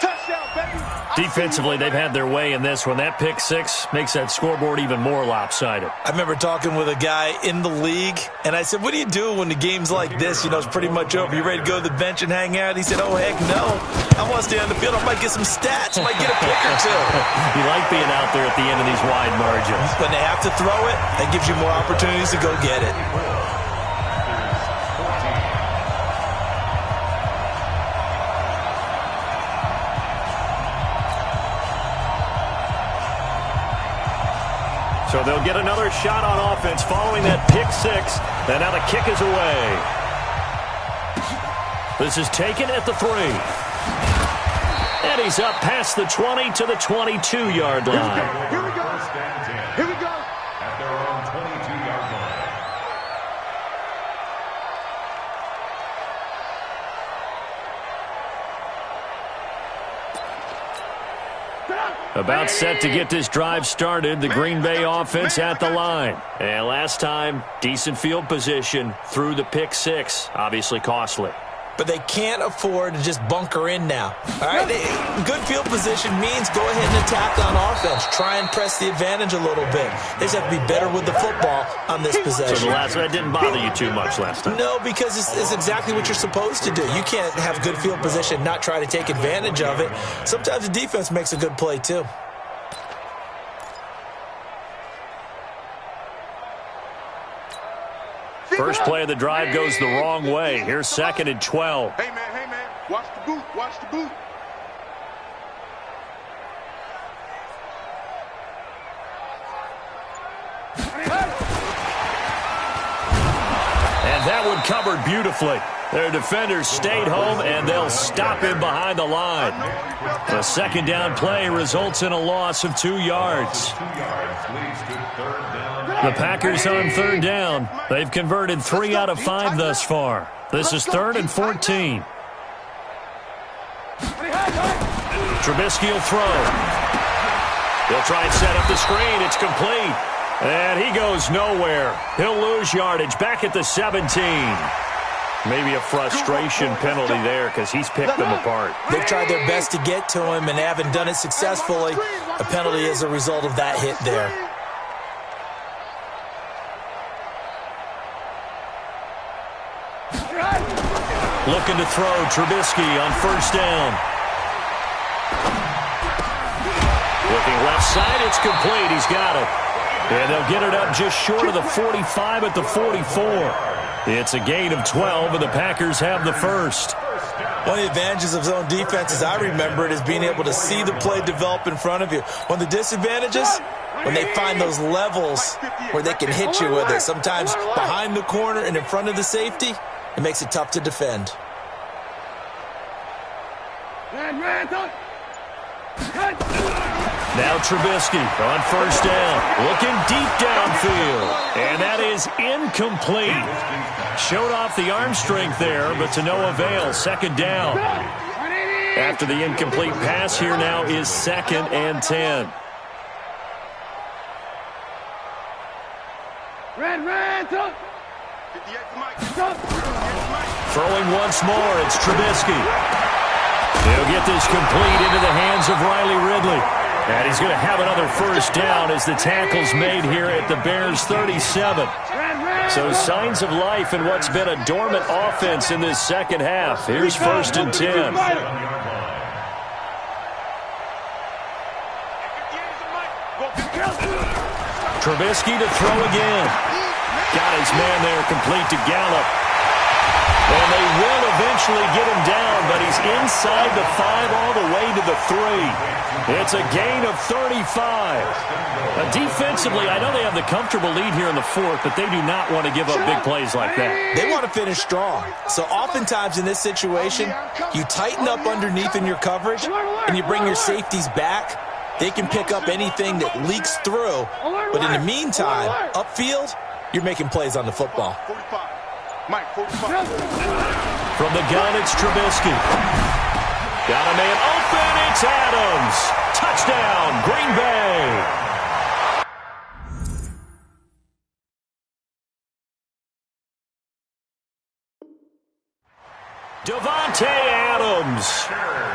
Touchdown, baby.
Defensively, they've had their way in this one. That pick six makes that scoreboard even more lopsided.
I remember talking with a guy in the league, and I said, what do you do when the game's like this? You know, it's pretty much over. You ready to go to the bench and hang out? He said, oh, heck no. I want to stay on the field. I might get some stats. I might get a pick or two.
You like being out there at the end of these wide margins.
When they have to throw it, that gives you more opportunities to go get it.
So they'll get another shot on offense following that pick six. And now the kick is away. This is taken at the 3. And he's up past the 20 to the 22-yard line.
Here we go. Here we go.
At their own 22-yard line.
About set to get this drive started, the Green Bay offense at the line. And last time, decent field position through the pick six. Obviously costly.
But they can't afford to just bunker in now. All right, good field position means go ahead and attack on offense. Try and press the advantage a little bit. They just have to be better with the football on this possession.
So that didn't bother you too much last time?
No, because it's exactly what you're supposed to do. You can't have good field position, not try to take advantage of it. Sometimes the defense makes a good play too.
First play of the drive goes the wrong way. Here's 2nd and 12.
Hey, man, watch the boot, watch the boot.
And that one covered beautifully. Their defenders stayed home, and they'll stop him behind the line. The second down play results in a loss of 2 yards.
2 yards leads to third down.
The Packers on third down. They've converted 3 out of 5 thus far. This is 3rd and 14. Trubisky will throw. He'll try and set up the screen. It's complete. And he goes nowhere. He'll lose yardage back at the 17. Maybe a frustration penalty there because he's picked them apart.
They've tried their best to get to him and haven't done it successfully. A penalty is a result of that hit there.
Looking to throw, Trubisky on first down. Looking left side, it's complete. He's got it. And they'll get it up just short of the 45 at the 44. It's a gain of 12, and the Packers have the first.
One of the advantages of zone defense, as I remember it, is being able to see the play develop in front of you. One of the disadvantages, when they find those levels where they can hit you with it, sometimes behind the corner and in front of the safety, it makes it tough to defend.
Now Trubisky on first down, looking deep downfield, and that is incomplete. Showed off the arm strength there, but to no avail. Second down. After the incomplete pass, here now is 2nd and 10. Throwing once more, it's Trubisky. He'll get this complete into the hands of Riley Ridley. And he's going to have another first down as the tackle's made here at the Bears' 37. So signs of life in what's been a dormant offense in this second half. Here's 1st and 10. Trubisky to throw again. Got his man there complete to Gallup. And they will eventually get him down, but he's inside the 5 all the way to the 3. It's a gain of 35. Defensively, I know they have the comfortable lead here in the 4th, but they do not want to give up big plays like that.
They want to finish strong. So oftentimes in this situation, you tighten up underneath in your coverage, and you bring your safeties back. They can pick up anything that leaks through. But in the meantime, upfield, you're making plays on the football.
From the gun, it's Trubisky. Got a man open, it's Adams. Touchdown, Green Bay. Davante Adams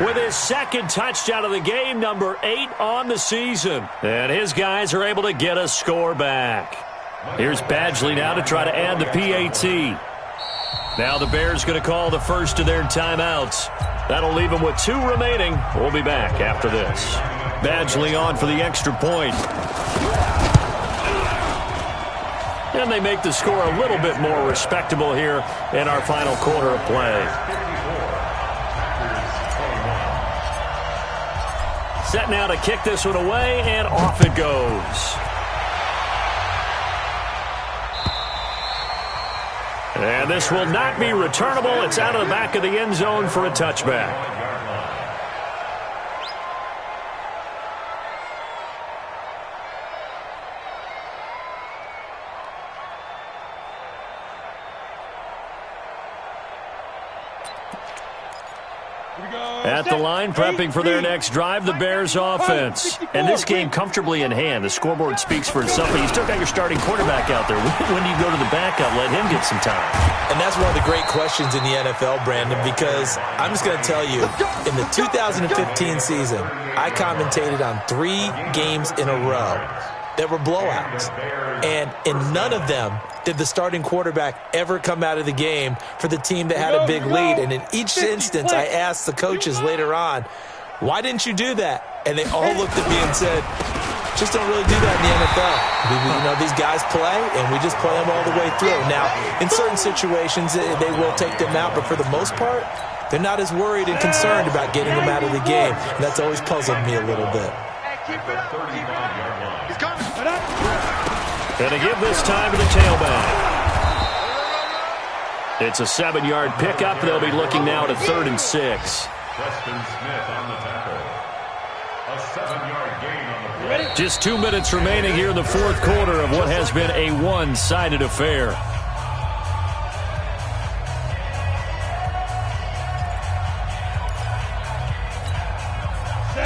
with his second touchdown of the game, number 8 on the season. And his guys are able to get a score back. Here's Badgley now to try to add the PAT. Now the Bears going to call the first of their timeouts. That'll leave them with 2 remaining. We'll be back after this. Badgley on for the extra point. And they make the score a little bit more respectable here in our final quarter of play. Set now to kick this one away, and off it goes. And this will not be returnable. It's out of the back of the end zone for a touchback. At the line, prepping for their next drive, the Bears offense. And this game comfortably in hand. The scoreboard speaks for itself, but you still got your starting quarterback out there. When do you go to the backup? Let him get some time.
And that's one of the great questions in the NFL, Brandon, because I'm just going to tell you, in the 2015 season, I commentated on 3 games in a row that were blowouts. And in none of them did the starting quarterback ever come out of the game for the team that had a big lead. And in each instance, I asked the coaches later on, why didn't you do that? And they all looked at me and said, just don't really do that in the NFL. You know, these guys play, and we just play them all the way through. Now, in certain situations, they will take them out, but for the most part, they're not as worried and concerned about getting them out of the game. And that's always puzzled me a little bit.
Going to give this time to the tailback. It's a 7-yard pickup. They'll be looking now at a 3rd and 6.
Preston Smith on the tackle. A 7-yard gain on the play.
Just 2 minutes remaining here in the fourth quarter of what has been a one-sided affair.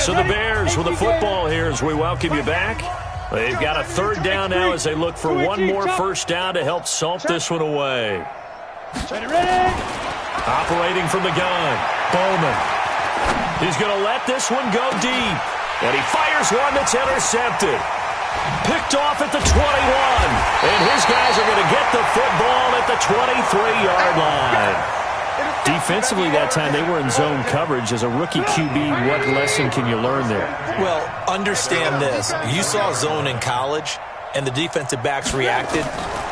So the Bears with the football here as we welcome you back. They've got a 3rd down now as they look for one more first down to help salt this one away. Operating from the gun, Bowman. He's going to let this one go deep. And he fires one that's intercepted. Picked off at the 21. And his guys are going to get the football at the 23-yard line. Defensively that time, they were in zone coverage. As a rookie QB, what lesson can you learn there?
Well, understand this. You saw zone in college, and the defensive backs reacted,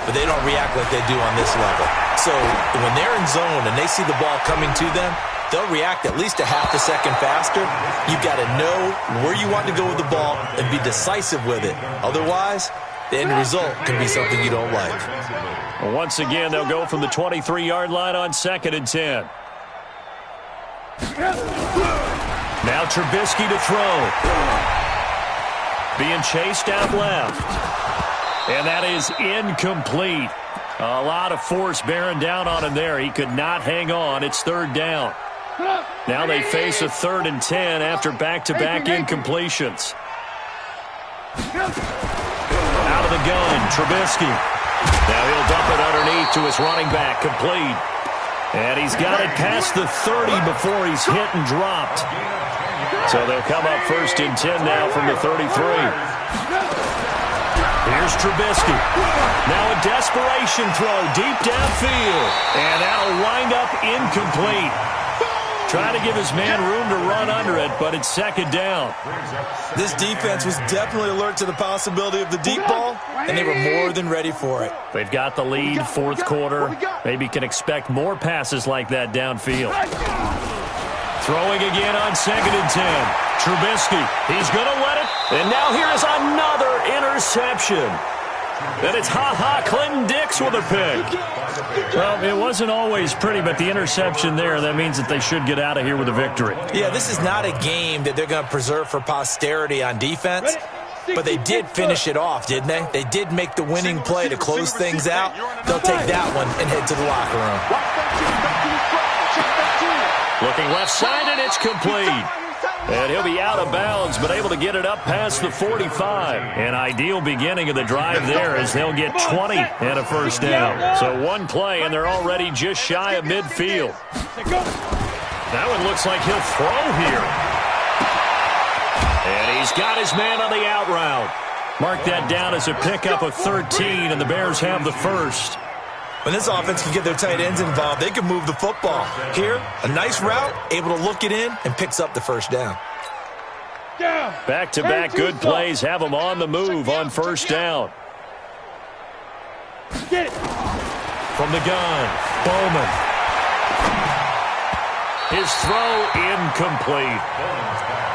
but they don't react like they do on this level. So when they're in zone and they see the ball coming to them, they'll react at least a half a second faster. You've got to know where you want to go with the ball and be decisive with it. Otherwise, the end result can be something you don't like.
Well, once again, they'll go from the 23-yard line on 2nd and 10. Now Trubisky to throw. Being chased out left. And that is incomplete. A lot of force bearing down on him there. He could not hang on. It's 3rd down. Now they face a 3rd and 10 after back-to-back incompletions. Out of the gun, Trubisky. Now he'll dump it underneath to his running back, complete. And he's got it past the 30 before he's hit and dropped. So they'll come up 1st and 10 now from the 33. Here's Trubisky. Now a desperation throw deep downfield. And that'll wind up incomplete. Trying to give his man room to run under it, but it's 2nd down.
This defense was definitely alert to the possibility of the deep ball, and they were more than ready for it.
They've got the lead, 4th quarter. Maybe can expect more passes like that downfield. Throwing again on 2nd and 10. Trubisky, he's going to let it. And now here is another interception. And it's Clinton Dix with a pick. Well, it wasn't always pretty, but the interception there, that means that they should get out of here with a victory.
Yeah, this is not a game that they're going to preserve for posterity on defense, but they did finish it off, didn't they? They did make the winning play to close things out. They'll take that one and head to the locker room.
Looking left side, and it's complete. And he'll be out of bounds, but able to get it up past the 45. An ideal beginning of the drive there as they'll get 20 and a first down. So one play, and they're already just shy of midfield. That one looks like he'll throw here. And he's got his man on the out route. Mark that down as a pickup of 13, and the Bears have the first.
When this offense can get their tight ends involved, they can move the football. Here, a nice route, able to look it in, and picks up the first down.
Back-to-back good plays have them on the move on first down.
Get it.
From the gun, Bowman. His throw incomplete.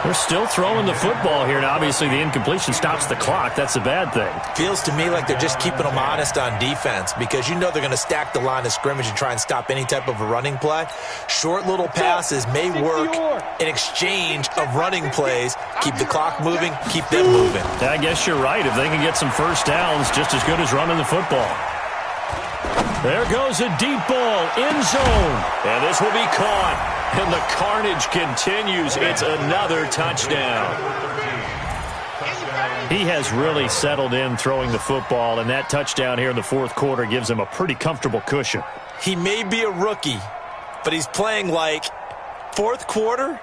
They're still throwing the football here, and obviously the incompletion stops the clock. That's a bad thing.
Feels to me like they're just keeping them honest on defense because you know they're going to stack the line of scrimmage and try and stop any type of a running play. Short little passes may work in exchange of running plays. Keep the clock moving, keep them moving.
I guess you're right. If they can get some first downs, just as good as running the football. There goes a deep ball, end zone, and this will be caught. And the carnage continues. It's another touchdown. He has really settled in throwing the football, and that touchdown here in the fourth quarter gives him a pretty comfortable cushion.
He may be a rookie, but he's playing like fourth quarter,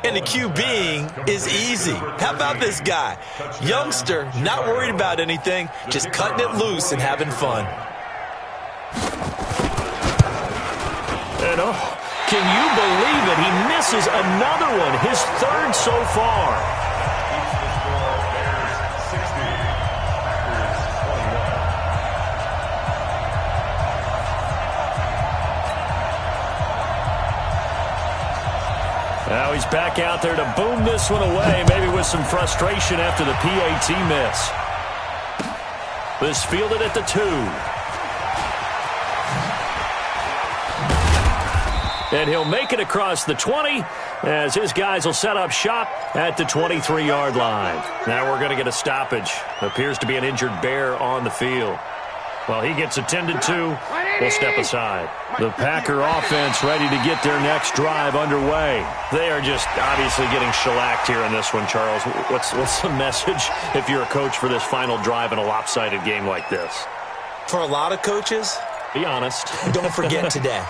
and the QBing is easy. How about this guy? Youngster, not worried about anything, just cutting it loose and having fun.
And can you believe it? He misses another one, his third so far. Now he's back out there to boom this one away, maybe with some frustration after the PAT miss. This fielded at the 2. And he'll make it across the 20 as his guys will set up shop at the 23-yard line. Now we're going to get a stoppage. Appears to be an injured Bear on the field. While he gets attended to, we'll step aside. The Packer offense ready to get their next drive underway. They are just obviously getting shellacked here in this one, Charles. What's the message if you're a coach for this final drive in a lopsided game like this?
For a lot of coaches,
be honest.
Don't forget today.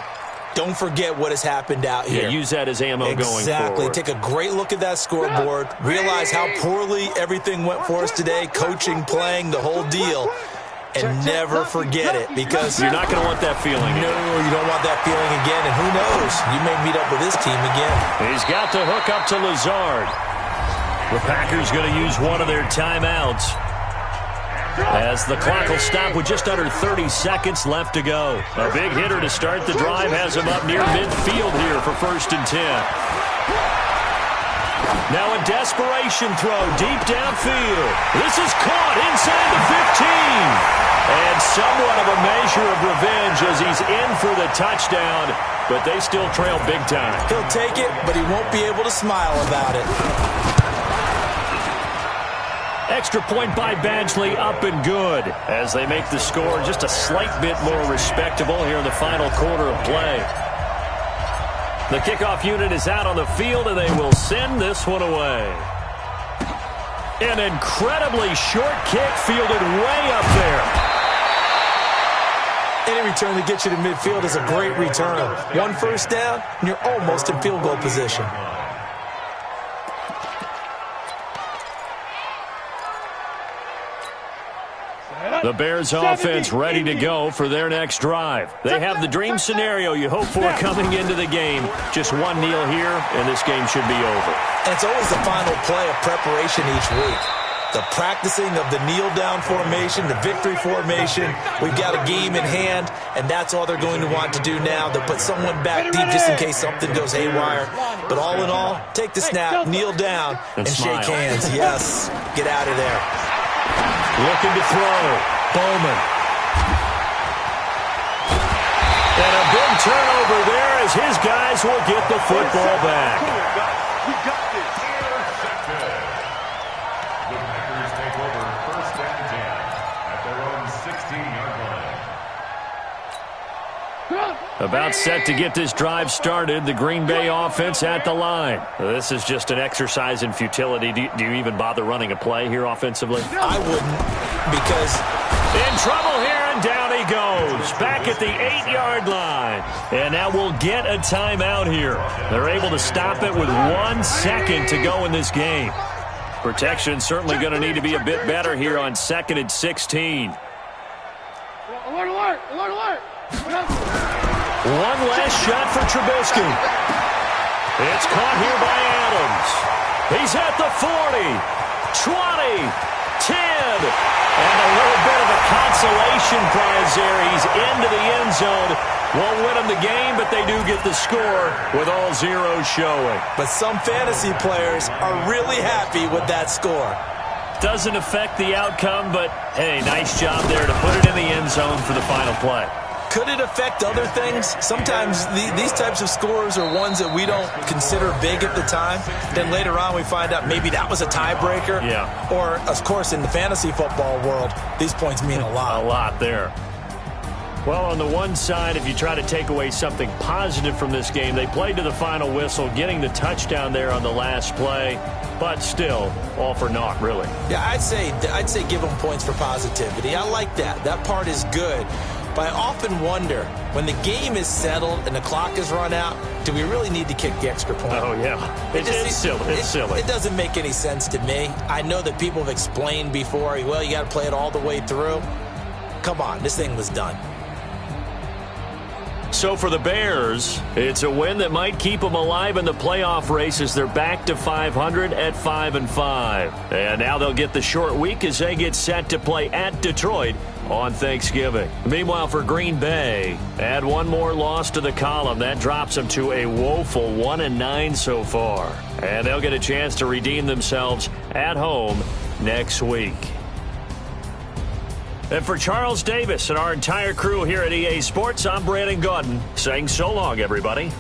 Don't forget what has happened out here.
Yeah, use that as ammo going forward.
Exactly. Take a great look at that scoreboard. Realize how poorly everything went for us today. Coaching, playing, the whole deal. And never forget it because
you're not going to want that feeling again.
No, you don't want that feeling again. And who knows? You may meet up with this team again.
He's got the hook up to Lazard. The Packers going to use one of their timeouts as the clock will stop with just under 30 seconds left to go. A big hitter to start the drive has him up near midfield here for 1st and 10. Now a desperation throw deep downfield. This is caught inside the 15. And somewhat of a measure of revenge as he's in for the touchdown, but they still trail big time.
He'll take it, but he won't be able to smile about it.
Extra point by Badgley, up and good as they make the score just a slight bit more respectable here in the final quarter of play. The kickoff unit is out on the field, and they will send this one away. An incredibly short kick fielded way up there.
Any return that gets you to midfield is a great return. One first down, and you're almost in field goal position.
The Bears offense ready to go for their next drive. They have the dream scenario you hope for coming into the game. Just one kneel here, and this game should be over.
And it's always the final play of preparation each week. The practicing of the kneel-down formation, the victory formation. We've got a game in hand, and that's all they're going to want to do now. They'll put someone back deep just in case something goes haywire. But all in all, take the snap, kneel down, and shake hands. Yes, get out of there.
Looking to throw. Bowman. And a big turnover there as his guys will get the football back.
We got this. Intercepted. The Packers take over 1st and 10 at their own 16-yard line.
About set to get this drive started. The Green Bay offense at the line. This is just an exercise in futility. Do you even bother running a play here offensively?
I wouldn't, because
in trouble here, and down he goes. Back at the 8-yard line. And now we'll get a timeout here. They're able to stop it with 1 second to go in this game. Protection certainly going to need to be a bit better here on 2nd and 16.
Alert, alert, alert, alert.
One last shot for Trubisky. It's caught here by Adams. He's at the 40, 20, 10. And a little bit of a consolation prize there. He's into the end zone. Won't win them the game, but they do get the score with all zeros showing.
But some fantasy players are really happy with that score.
Doesn't affect the outcome, but, hey, nice job there to put it in the end zone for the final play.
Could it affect other things? Sometimes these types of scores are ones that we don't consider big at the time. Then later on we find out maybe that was a tiebreaker.
Yeah.
Or, of course, in the fantasy football world, these points mean a lot.
A lot there. Well, on the one side, if you try to take away something positive from this game, they played to the final whistle, getting the touchdown there on the last play, but still, all for naught, really.
Yeah, I'd say give them points for positivity. I like that. That part is good. But I often wonder, when the game is settled and the clock is run out, do we really need to kick the extra point?
Oh, yeah. It's silly. It's silly.
It doesn't make any sense to me. I know that people have explained before, well, you got to play it all the way through. Come on, this thing was done.
So for the Bears, it's a win that might keep them alive in the playoff race as they're back to 500 at 5-5. And now they'll get the short week as they get set to play at Detroit on Thanksgiving. Meanwhile, for Green Bay, add one more loss to the column. That drops them to a woeful 1-9 so far. And they'll get a chance to redeem themselves at home next week. And for Charles Davis and our entire crew here at EA Sports, I'm Brandon Gaudin saying so long, everybody.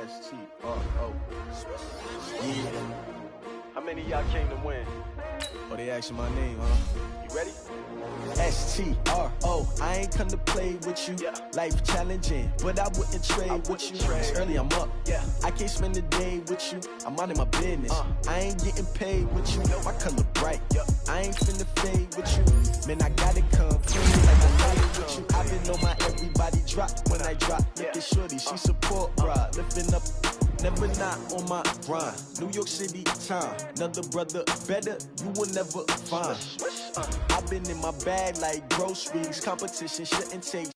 S-T-R-O. Yeah.
How many of y'all came to win?
Oh, they asking my name, huh?
You ready?
S-T-R-O. I ain't come to play with you.
Yeah.
Life challenging, but I wouldn't trade with you. It's early, I'm up.
Yeah.
I can't spend the day with you. I'm minding my business. I ain't getting paid with you. My color bright. I ain't finna fade with you. Man, I gotta come clean like I got it with you. I been on my everybody drop when I drop. Look at shorty, she support, bruh. Lifting up. Never not on my grind. New York City time. Another brother better, you will never find. I've been in my bag like groceries. Competition shouldn't take